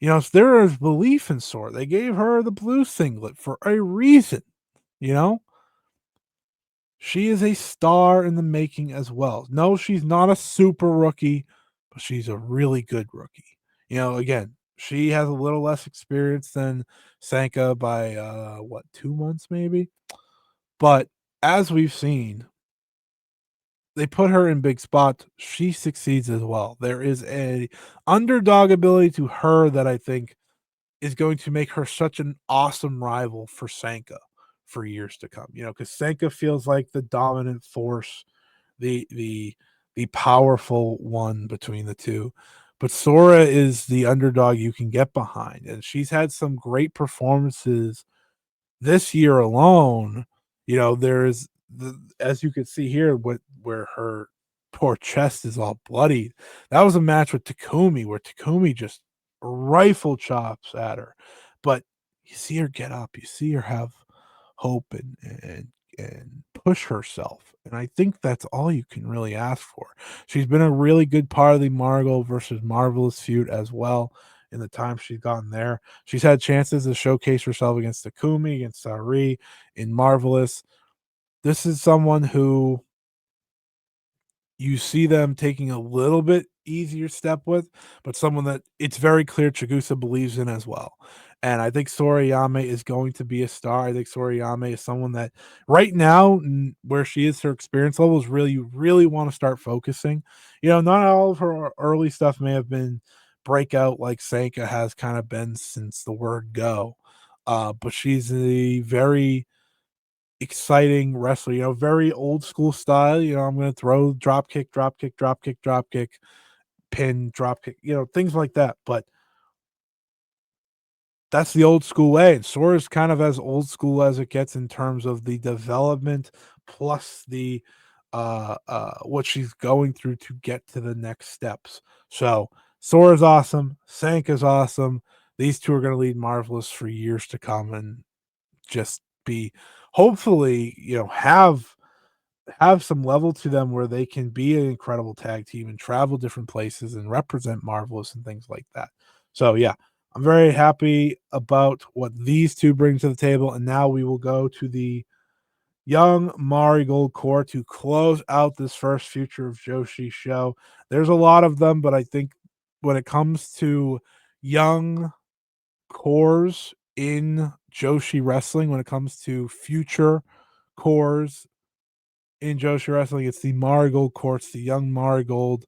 You know, there is belief in Sora. They gave her the blue singlet for a reason, you know? She is a star in the making as well. No, she's not a super rookie, but she's a really good rookie. You know, again, she has a little less experience than Sanka by what, 2 months maybe? But as we've seen, they put her in big spots. She succeeds as well. There is a underdog ability to her that I think is going to make her such an awesome rival for Sanka for years to come. You know, because Sanka feels like the dominant force, the powerful one between the two. But Sora is the underdog you can get behind, and she's had some great performances this year alone. You know, there's the as you can see here, what where her poor chest is all bloodied. That was a match with Takumi where Takumi just rifle chops at her. But you see her get up, you see her have hope and push herself. And I think that's all you can really ask for. She's been a really good part of the Margot versus Marvelous feud as well in the time she's gotten there. She's had chances to showcase herself against Takumi, against Sari in Marvelous. This is someone who you see them taking a little bit easier step with, but someone that it's very clear Chigusa believes in as well. And I think Sorayame is going to be a star. I think Sorayame is someone that right now, where she is, her experience level is really, really want to start focusing. You know, not all of her early stuff may have been breakout like Sanka has kind of been since the word go. But she's a very exciting wrestler, you know, very old school style. You know, I'm going to throw drop kick, drop kick, drop kick, drop kick, pin, drop kick, you know, things like that. But that's the old school way. And Sora's kind of as old school as it gets in terms of the development plus the what she's going through to get to the next steps. So Sora's awesome, Sank is awesome. These two are going to lead Marvelous for years to come and just be hopefully, you know, have some level to them where they can be an incredible tag team and travel different places and represent Marvelous and things like that. So yeah, I'm very happy about what these two bring to the table. And now we will go to the young Marigold core to close out this first Future of Joshi show. There's a lot of them, but I think when it comes to young cores in Joshi wrestling, when it comes to future cores in Joshi wrestling, it's the Marigold courts, the young Marigold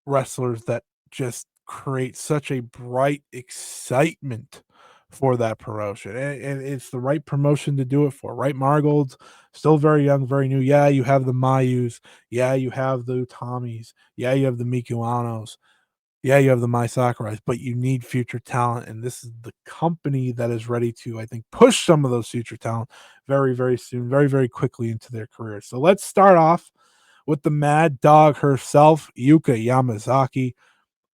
wrestlers that just create such a bright excitement for that promotion. And it's the right promotion to do it for, right? Marigold's still very young, very new. Yeah, you have the Mayus. Yeah, you have the Utamis. Yeah, you have the Mikuanos. Yeah, you have the My Sakurais, but you need future talent, and this is the company that is ready to, I think, push some of those future talent very, very soon, very, very quickly into their careers. So let's start off with the Mad Dog herself, Yuka Yamazaki.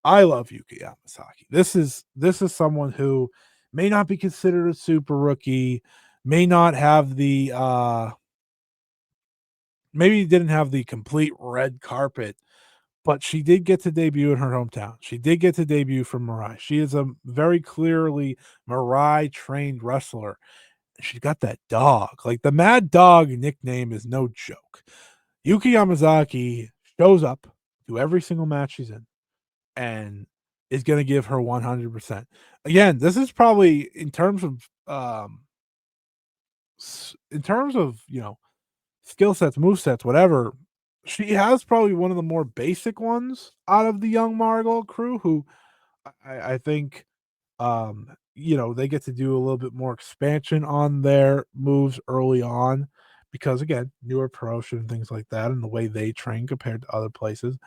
I love Yuka Yamazaki. This is someone who may not be considered a super rookie, may not have the maybe didn't have the complete red carpet, but she did get to debut in her hometown. She did get to debut for Mirai. She is a very clearly Mirai trained wrestler. She's got that dog. Like the Mad Dog nickname is no joke. Yuki Yamazaki shows up to every single match she's in and is going to give her 100%. Again, this is probably in terms of, you know, skill sets, move sets, whatever. She has probably one of the more basic ones out of the young Marigold crew, who I think, you know, they get to do a little bit more expansion on their moves early on because, again, newer promotion and things like that, and the way they train compared to other places.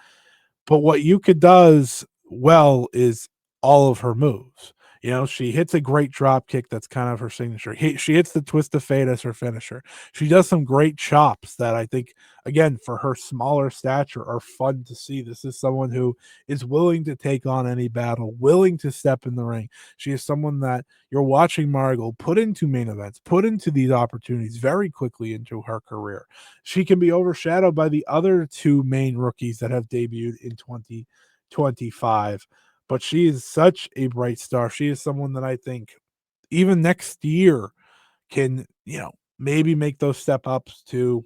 But what Yuka does well is all of her moves. You know, she hits a great drop kick that's kind of her signature. She hits the twist of fate as her finisher. She does some great chops that I think, again, for her smaller stature, are fun to see. This is someone who is willing to take on any battle, willing to step in the ring. She is someone that you're watching Marigold put into main events, put into these opportunities very quickly into her career. She can be overshadowed by the other two main rookies that have debuted in 2025, but she is such a bright star. She is someone that I think even next year can, maybe make those step ups to,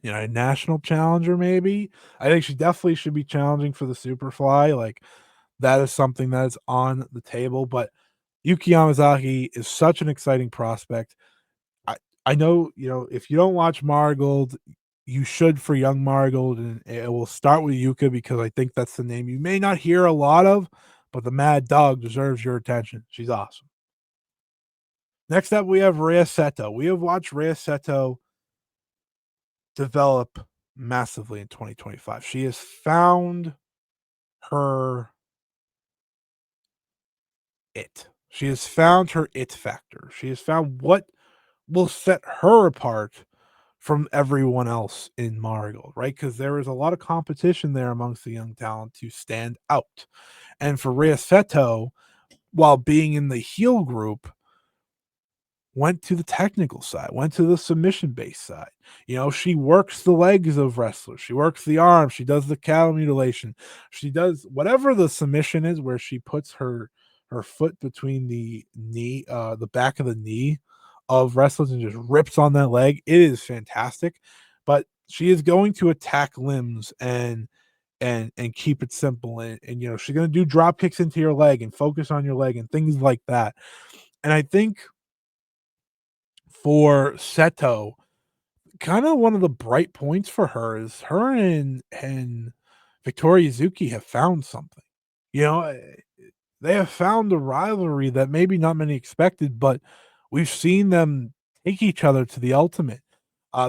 a national challenger, maybe. I think she definitely should be challenging for the Superfly. Like, that is something that is on the table. But Yuki Yamazaki is such an exciting prospect. I I know, if you don't watch Marigold, you should for young Marigold, and it will start with Yuka because I think that's the name you may not hear a lot of, but the Mad Dog deserves your attention. She's awesome. Next up, we have Rhea Seto. We have watched Rhea Seto develop massively in 2025. She has found her it. She has found her it factor. She has found what will set her apart from everyone else in Marigold, right? Because there is a lot of competition there amongst the young talent to stand out. And for Rhea Seto, while being in the heel group, went to the technical side, went to the submission based side. She works the legs of wrestlers, she works the arms, she does the cattle mutilation, she does whatever the submission is, where she puts her foot between the back of the knee of wrestlers and just rips on that leg. It is fantastic, but she is going to attack limbs and keep it simple, and she's going to do drop kicks into your leg and focus on your leg and things like that. And I think for Seto, kind of one of the bright points for her is her and Victoria Yuzuki have found something. You know, eh, they have found a rivalry that maybe not many expected, but we've seen them take each other to the ultimate.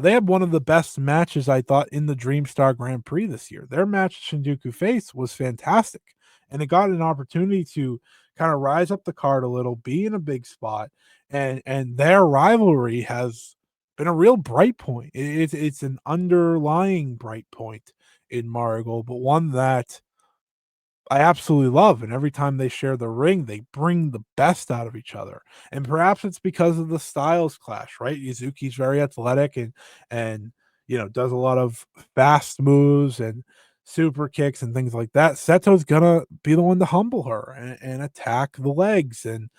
They had one of the best matches, I thought, in the Dreamstar Grand Prix this year. Their match at Shinjuku Face was fantastic, and it got an opportunity to kind of rise up the card a little, be in a big spot, and their rivalry has been a real bright point. It's an underlying bright point in Marigold, but one that I absolutely love, and every time they share the ring, they bring the best out of each other, and perhaps it's because of the styles clash, right? Yuzuki's very athletic and, does a lot of fast moves and super kicks and things like that. Seto's gonna be the one to humble her and attack the legs and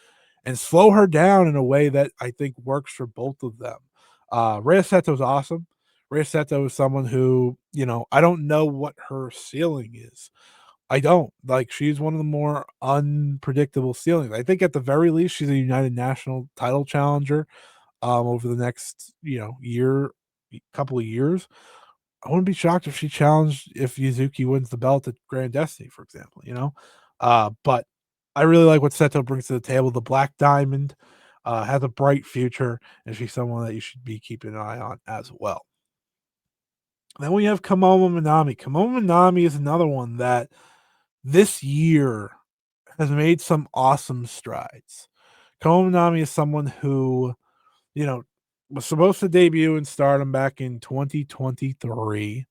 slow her down in a way that I think works for both of them. Rhea Seto's awesome. Rhea Seto is someone who, I don't know what her ceiling is. I don't. Like, she's one of the more unpredictable ceilings. I think at the very least, she's a United National title challenger, over the next, couple of years. I wouldn't be shocked if she challenged if Yuzuki wins the belt at Grand Destiny, for example. But I really like what Seto brings to the table. The Black Diamond has a bright future, and she's someone that you should be keeping an eye on as well. Then we have Kamoma Minami. Kamoma Minami is another one that this year has made some awesome strides. Kominami is someone who, you know, was supposed to debut in Stardom back in 2023.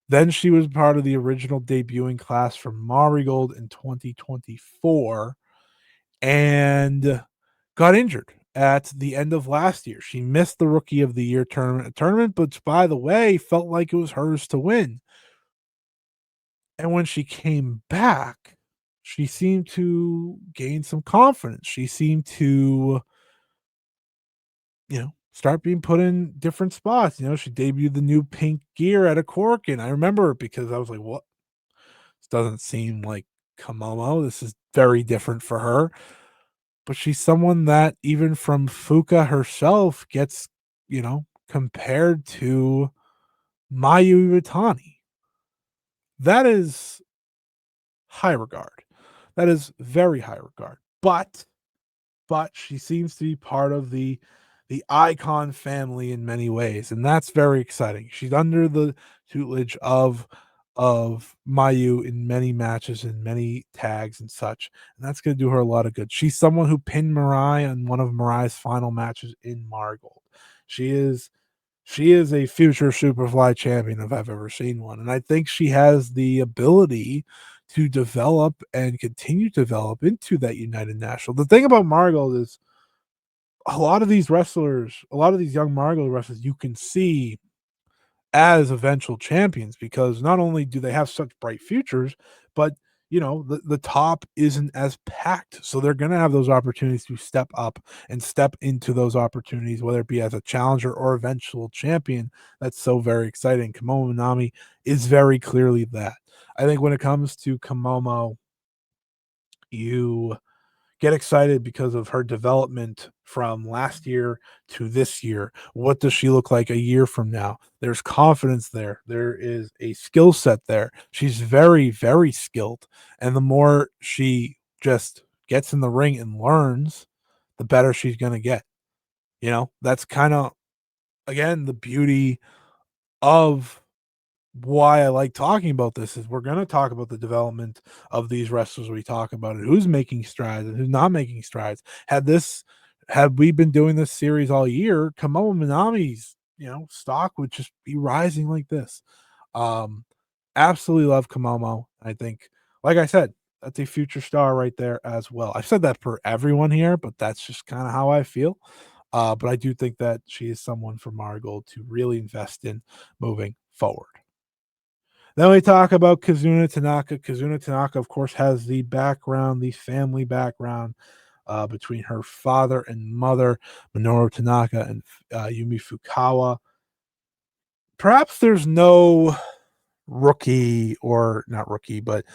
Then she was part of the original debuting class for Marigold in 2024 and got injured at the end of last year. She missed the Rookie of the Year tournament, but by the way, felt like it was hers to win. And when she came back, she seemed to gain some confidence. She seemed to, start being put in different spots. She debuted the new pink gear at a cork, and I remember it because I was like, "What? This doesn't seem like Komomo. This is very different for her." But she's someone that even from Fuka herself gets, compared to Mayu Iwatani. That is high regard. That is very high regard. But she seems to be part of the icon family in many ways, and that's very exciting. She's under the tutelage of of Mayu in many matches and many tags and such, and that's gonna do her a lot of good. She's someone who pinned Mirai on one of Mirai's final matches in Marigold. She is she is a future Superfly champion if I've ever seen one, and I think she has the ability to develop and continue to develop into that United National. The thing about Marigold is a lot of these young Marigold wrestlers, you can see as eventual champions because not only do they have such bright futures, but the top isn't as packed. So they're gonna have those opportunities to step up and step into those opportunities, whether it be as a challenger or eventual champion. That's so very exciting. Kamomo Minami is very clearly that. I think when it comes to Kamomo, you get excited because of her development from last year to this year. What does she look like a year from now? There's confidence there. There is a skill set there. She's very, very skilled. And the more she just gets in the ring and learns, the better she's going to get. That's kind of, again, the beauty of why I like talking about this is we're going to talk about the development of these wrestlers. We talk about it, who's making strides and who's not making strides. Had we been doing this series all year, Kamoa Minami's stock would just be rising like this. Um, Absolutely love Kamomo. I think, like I said, that's a future star right there as well. I've said that for everyone here, but that's just kind of how I feel. But I do think that she is someone for Marigold to really invest in moving forward. Then we talk about Kazuna Tanaka. Kazuna Tanaka, of course, has the background, the family background between her father and mother, Minoru Tanaka and Yumi Fukawa. Perhaps there's no rookie, or not rookie, but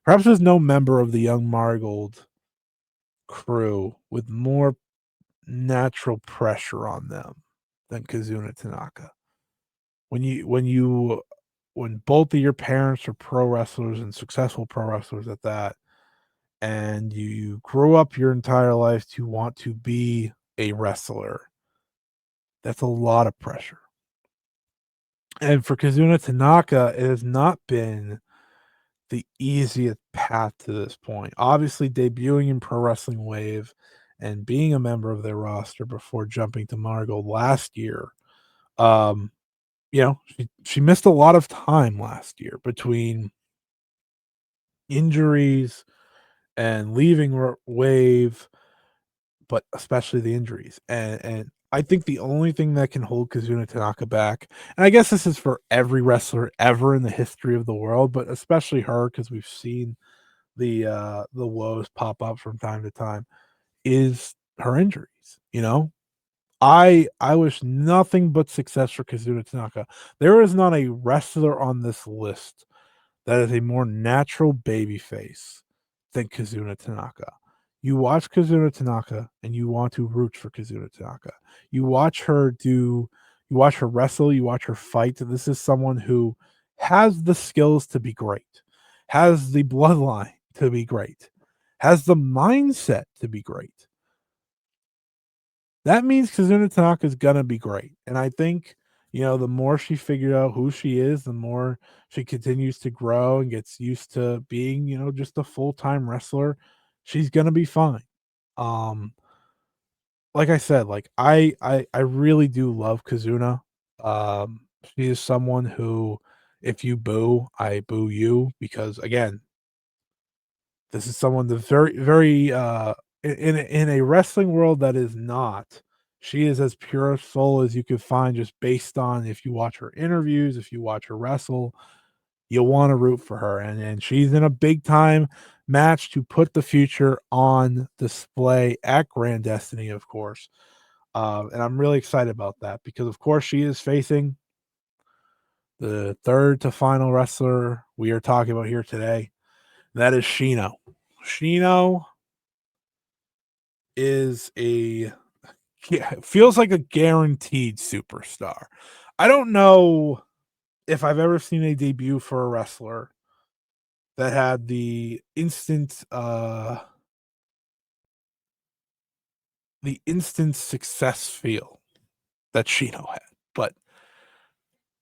perhaps there's no member of the Young Marigold crew with more natural pressure on them than Kazuna Tanaka. When both of your parents are pro wrestlers and successful pro wrestlers at that, and you grew up your entire life to want to be a wrestler, that's a lot of pressure. And for Kazuna Tanaka, it has not been the easiest path to this point. Obviously, debuting in Pro Wrestling Wave and being a member of their roster before jumping to Marigold last year. Um, she missed a lot of time last year between injuries and leaving Wave, but especially the injuries. And I think the only thing that can hold Kazuna Tanaka back, and I guess this is for every wrestler ever in the history of the world, but especially her because we've seen the woes pop up from time to time, is her injuries. I wish nothing but success for Kazuna Tanaka. There is not a wrestler on this list that is a more natural baby face than Kazuna Tanaka. You watch Kazuna Tanaka and you want to root for Kazuna Tanaka. You watch her wrestle, you watch her fight. This is someone who has the skills to be great, has the bloodline to be great, has the mindset to be great. That means Kazuna Tanaka is gonna be great. And I think, the more she figured out who she is, the more she continues to grow and gets used to being, just a full-time wrestler, she's gonna be fine. Um, like I said, like I really do love Kazuna. She is someone who, if you boo, I boo you because again, this is someone that very, very in a wrestling world that is not. She is as pure a soul as you could find, just based on if you watch her interviews, if you watch her wrestle, you'll want to root for her. And she's in a big time match to put the future on display at Grand Destiny, of course. And I'm really excited about that because, of course, she is facing the third to final wrestler we are talking about here today. That is Shino. Shino is feels like a guaranteed superstar. I don't know if I've ever seen a debut for a wrestler that had the instant success feel that Shino had. But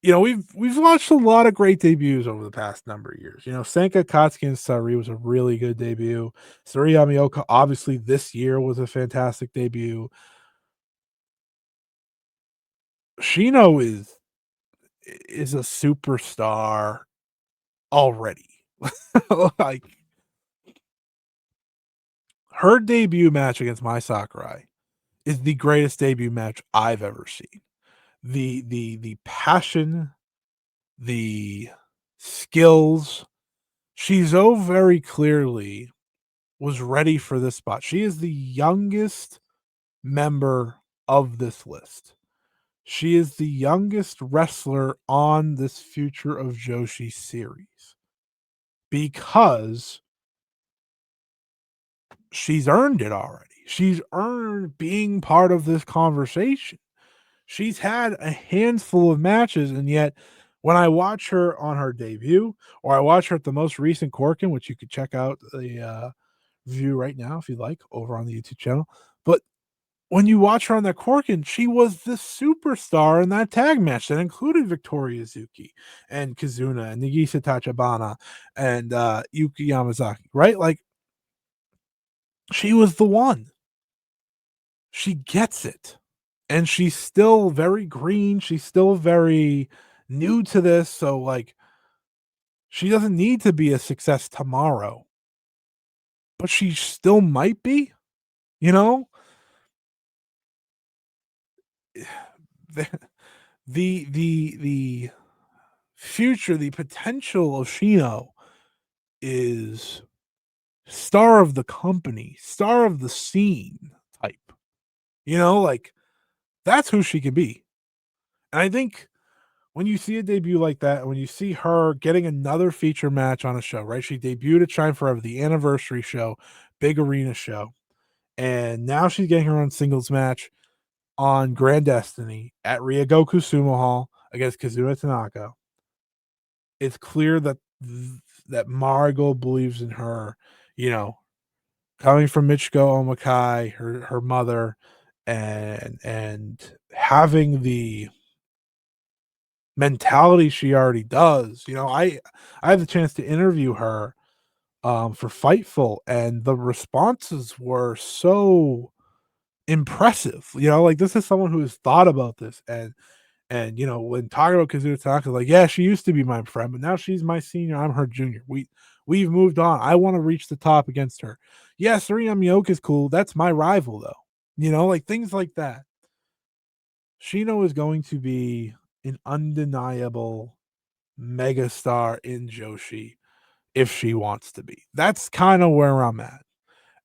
we've watched a lot of great debuts over the past number of years. Senka Akatsuki and Sari was a really good debut. Seri Yamaoka, obviously, this year was a fantastic debut. Shino is a superstar already. Like, her debut match against Mai Sakurai is the greatest debut match I've ever seen. The passion, the skills. She so very clearly was ready for this spot. She is the youngest member of this list. She is the youngest wrestler on this Future of Joshi series because she's earned it already. She's earned being part of this conversation. She's had a handful of matches, and yet when I watch her on her debut, or I watch her at the most recent Corkin, which you could check out the view right now if you like over on the YouTube channel. But when you watch her on that Corkin, she was the superstar in that tag match that included Victoria Zuki and Kazuna and Nagisa Tachibana and Yuki Yamazaki, right? Like, she was the one. She gets it. And she's still very green. She's still very new to this. So, like, she doesn't need to be a success tomorrow, but she still might be, you know? The the future, the potential of Shino is star of the company, star of the scene type. Like, that's who she could be. And I think when you see a debut like that, when you see her getting another feature match on a show, right? She debuted at Shine Forever, the anniversary show, big arena show, and now she's getting her own singles match on Grand Destiny at Ryogoku Sumo Hall against Kazuna Tanaka. It's clear that Marigold believes in her, you know, coming from Michiko Omakai, her mother, and having the mentality she already does. I had the chance to interview her for Fightful, and the responses were so impressive. Like, this is someone who has thought about this, and when talking about Kazuna Tanaka, like, yeah, she used to be my friend, but now she's my senior. I'm her junior. We've moved on. I want to reach the top against her. Yeah, Seri Yamaoka is cool. That's my rival, though. Like, things like that. Shino is going to be an undeniable megastar in Joshi if she wants to be. That's kind of where I'm at.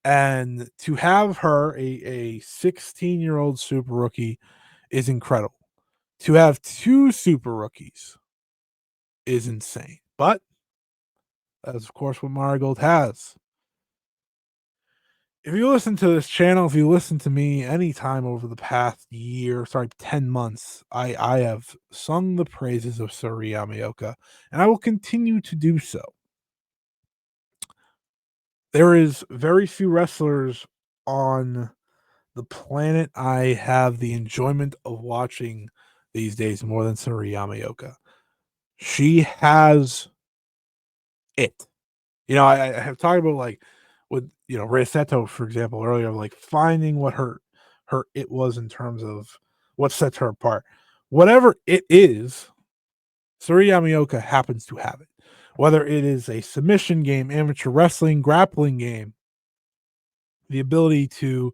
And to have her, a 16-year-old super rookie, is incredible. To have two super rookies is insane. But that's, of course, what Marigold has. If you listen to this channel, if you listen to me anytime over the past year, sorry, 10 months, I have sung the praises of Seri Yamaoka, and I will continue to do so. There is very few wrestlers on the planet I have the enjoyment of watching these days more than Seri Yamaoka. She has it. I have talked about, like, with Rei for example, earlier, like, finding what her it was in terms of what sets her apart. Whatever it is, Suri Yamaoka happens to have it. Whether it is a submission game, amateur wrestling, grappling game, the ability to,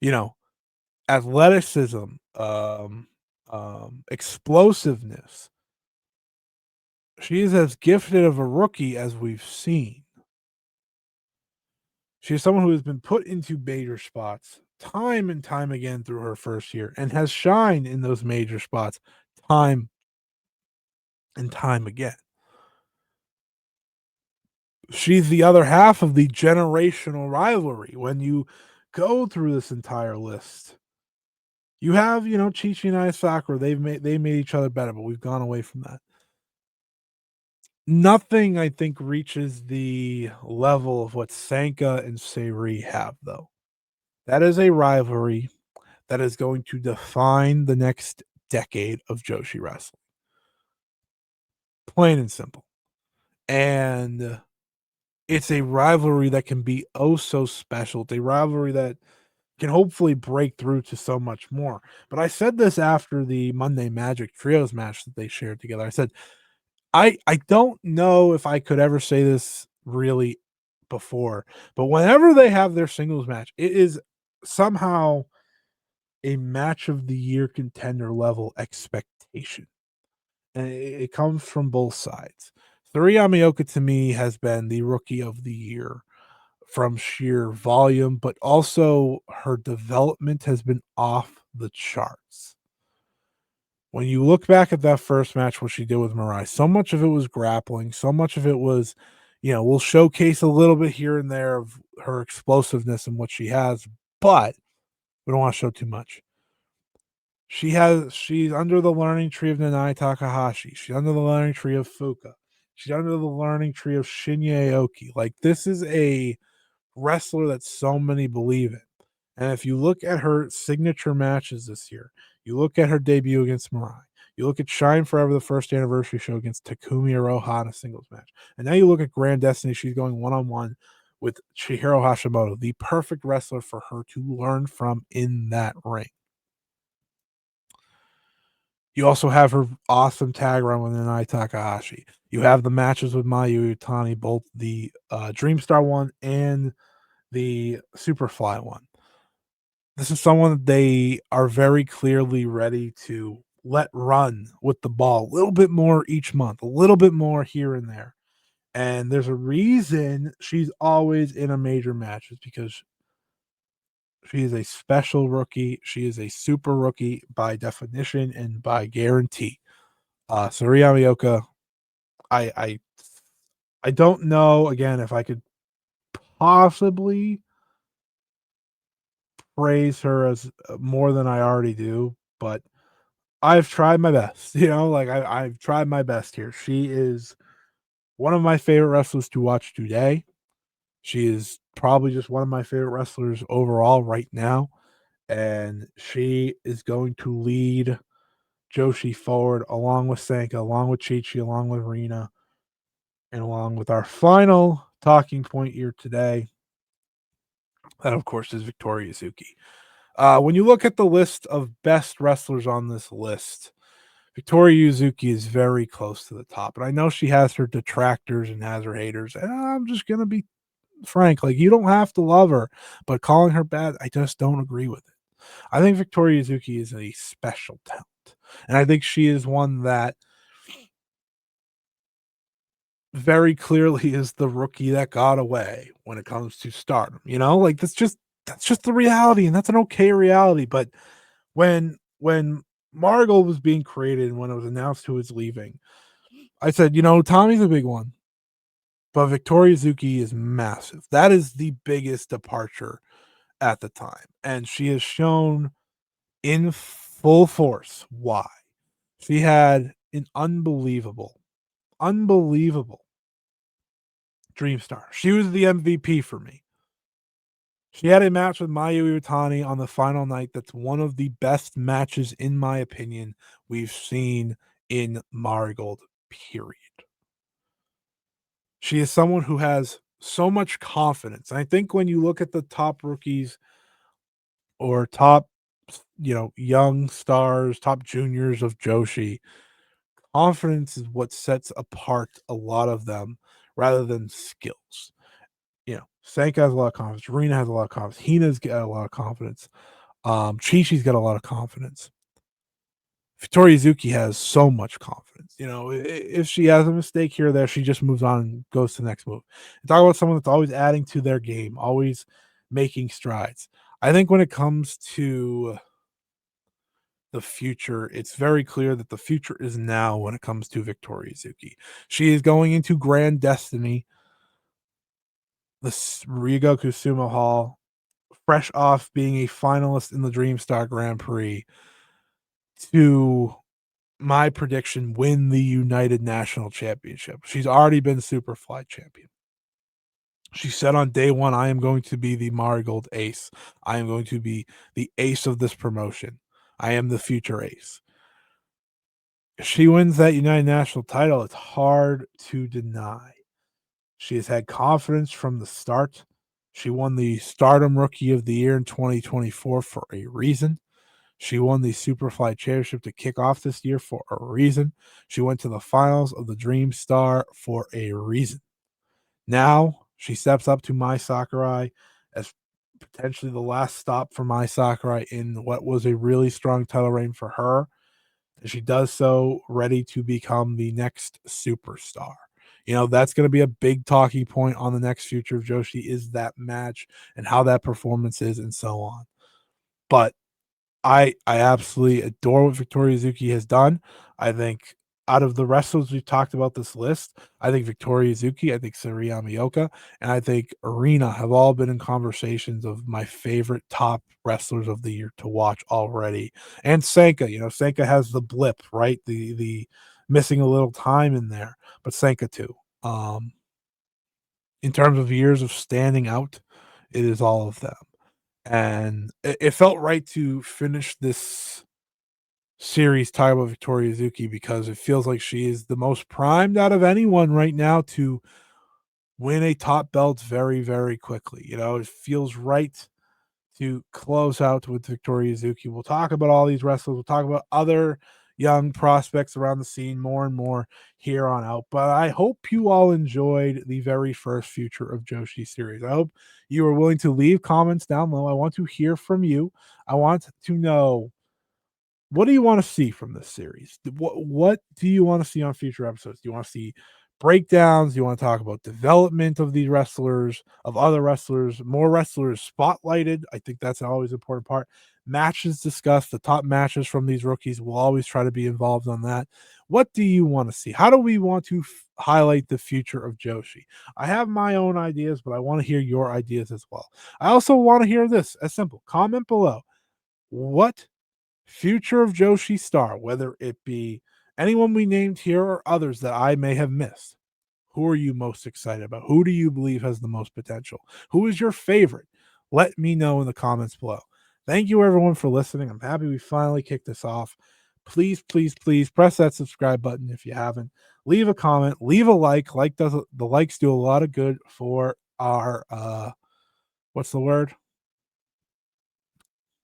you know, athleticism, explosiveness. She is as gifted of a rookie as we've seen. She's someone who has been put into major spots time and time again through her first year and has shined in those major spots time and time again. She's the other half of the generational rivalry. When you go through this entire list, you have, Chichi and Sakura. They made each other better, but we've gone away from that. Nothing, I think, reaches the level of what Senka and Seri have, though. That is a rivalry that is going to define the next decade of Joshi wrestling. plain and simple. And it's a rivalry that can be oh so special. It's a rivalry that can hopefully break through to so much more. But I said this after the Monday Magic Trios match that they shared together. I said, I don't know if I could ever say this really before, but whenever they have their singles match, it is somehow a match of the year contender level expectation. And it comes from both sides. Seri Yamaoka to me has been the rookie of the year from sheer volume, but also her development has been off the charts. When you look back at that first match, what she did with Mirai, so much of it was grappling, so much of it was, we'll showcase a little bit here and there of her explosiveness and what she has, but we don't want to show too much. She's under the learning tree of Nanai Takahashi. She's under the learning tree of Fuka. She's under the learning tree of Shinya Aoki. Like, this is a wrestler that so many believe in. And if you look at her signature matches this year, you look at her debut against Mirai, you look at Shine Forever, the first anniversary show against Takumi Iroha in a singles match, and now you look at Grand Destiny, she's going one-on-one with Chihiro Hashimoto, the perfect wrestler for her to learn from in that ring. You also have her awesome tag run with Nanai Takahashi. You have the matches with Mayu Iwatani, both the Dreamstar one and the Superfly one. This is someone that they are very clearly ready to let run with the ball a little bit more each month, a little bit more here and there. And there's a reason she's always in a major match. It's because she is a special rookie. She is a super rookie by definition and by guarantee. Seri Yamaoka, I, I I don't know again if I could possibly praise her as more than I already do, but I've tried my best, like I've tried my best here. She is one of my favorite wrestlers to watch today. She is probably just one of my favorite wrestlers overall right now. And she is going to lead Joshi forward along with Senka, along with Chi-Chi, along with Rina, and along with our final talking point here today. That, of course, is Victoria Suzuki. When you look at the list of best wrestlers on this list, Victoria Uzuki is very close to the top. And I know she has her detractors and has her haters. And I'm just going to be frank. Like, you don't have to love her, but calling her bad, I just don't agree with it. I think Victoria Uzuki is a special talent. And I think she is one that very clearly is the rookie that got away when it comes to stardom. Like, that's just the reality, and that's an okay reality. But when Marigold was being created and when it was announced who was leaving, I said, Tommy's a big one, but Victoria Zuki is massive. That is the biggest departure at the time. And she has shown in full force why. She had an unbelievable Dream Star. She was the MVP for me. She had a match with Mayu Iwatani on the final night that's one of the best matches, in my opinion, we've seen in Marigold, period. She is someone who has so much confidence. And I think when you look at the top rookies or top, young stars, top juniors of Joshi, confidence is what sets apart a lot of them rather than skills. Senka has a lot of confidence. Rina has a lot of confidence. Hina's got a lot of confidence. Chi-Chi's got a lot of confidence. Victoria Zuki has so much confidence. If she has a mistake here or there, she just moves on and goes to the next move. Talk about someone that's always adding to their game, always making strides. I think when it comes to the future, it's very clear that the future is now when it comes to Victoria Zuki. She is going into Grand Destiny, the Ryogoku Sumo Hall, fresh off being a finalist in the Dreamstar Grand Prix, to my prediction, win the United National Championship. She's already been Superfly champion. She said on day one, I am going to be the Marigold ace. I am going to be the ace of this promotion. I am the future ace. she wins that United National title, it's hard to deny. She has had confidence from the start. She won the Stardom Rookie of the Year in 2024 for a reason. She won the Superfly Championship to kick off this year for a reason. She went to the finals of the Dream Star for a reason. Now she steps up to Mai Sakurai as potentially the last stop for Mai Sakurai in what was a really strong title reign for her. And she does so ready to become the next superstar. You know, that's going to be a big talking point on the next Future of Joshi is that match and how that performance is and so on. But I absolutely adore what Victoria Azuki has done. I think out of the wrestlers we've talked about this list, I think Victoria Azuki, I think Seri Yamaoka, and I think Rina have all been in conversations of my favorite top wrestlers of the year to watch already. And Senka, you know, Senka has the blip, right? The missing a little time in there, but Senka too. Um, in terms of years of standing out, it is all of them. And it felt right to finish this series talking about Victoria Azuki because it feels like she is the most primed out of anyone right now to win a top belt very, very quickly. You know, it feels right to close out with Victoria Azuki. We'll talk about all these wrestlers. We'll talk about other young prospects around the scene more and more here on out. But I hope you all enjoyed the very first Future of Joshi series. I hope you are willing to leave comments down low. I want to hear from you. I want to know, what do you want to see from this series? What do you want to see on future episodes? Do you want to see breakdowns? Do you want to talk about development of these wrestlers, of other wrestlers, more wrestlers spotlighted? I think that's always an important part. Matches discussed, the top matches from these rookies. We'll always try to be involved on that. What do you want to see? How do we want to highlight the future of Joshi? I have my own ideas, but I want to hear your ideas as well. I also want to hear this as simple. Comment below. What Future of Joshi star, whether it be anyone we named here or others that I may have missed, who are you most excited about? Who do you believe has the most potential? Who is your favorite? Let me know in the comments below. Thank you, everyone, for listening. I'm happy we finally kicked this off. Please, please, please press that subscribe button if you haven't. Leave a comment, leave a like. The likes do a lot of good for our what's the word?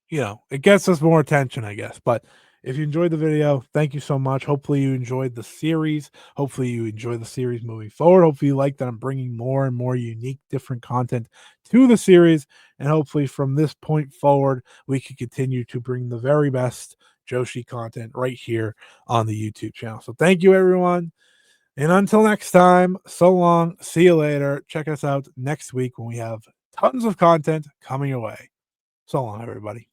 You know, it gets us more attention, I guess. But if you enjoyed the video, thank you so much. Hopefully, you enjoyed the series. Hopefully, you enjoy the series moving forward. Hopefully, you like that I'm bringing more and more unique, different content to the series. And hopefully, from this point forward, we can continue to bring the very best Joshi content right here on the YouTube channel. So, thank you, everyone. And until next time, so long. See you later. Check us out next week when we have tons of content coming your way. So long, everybody.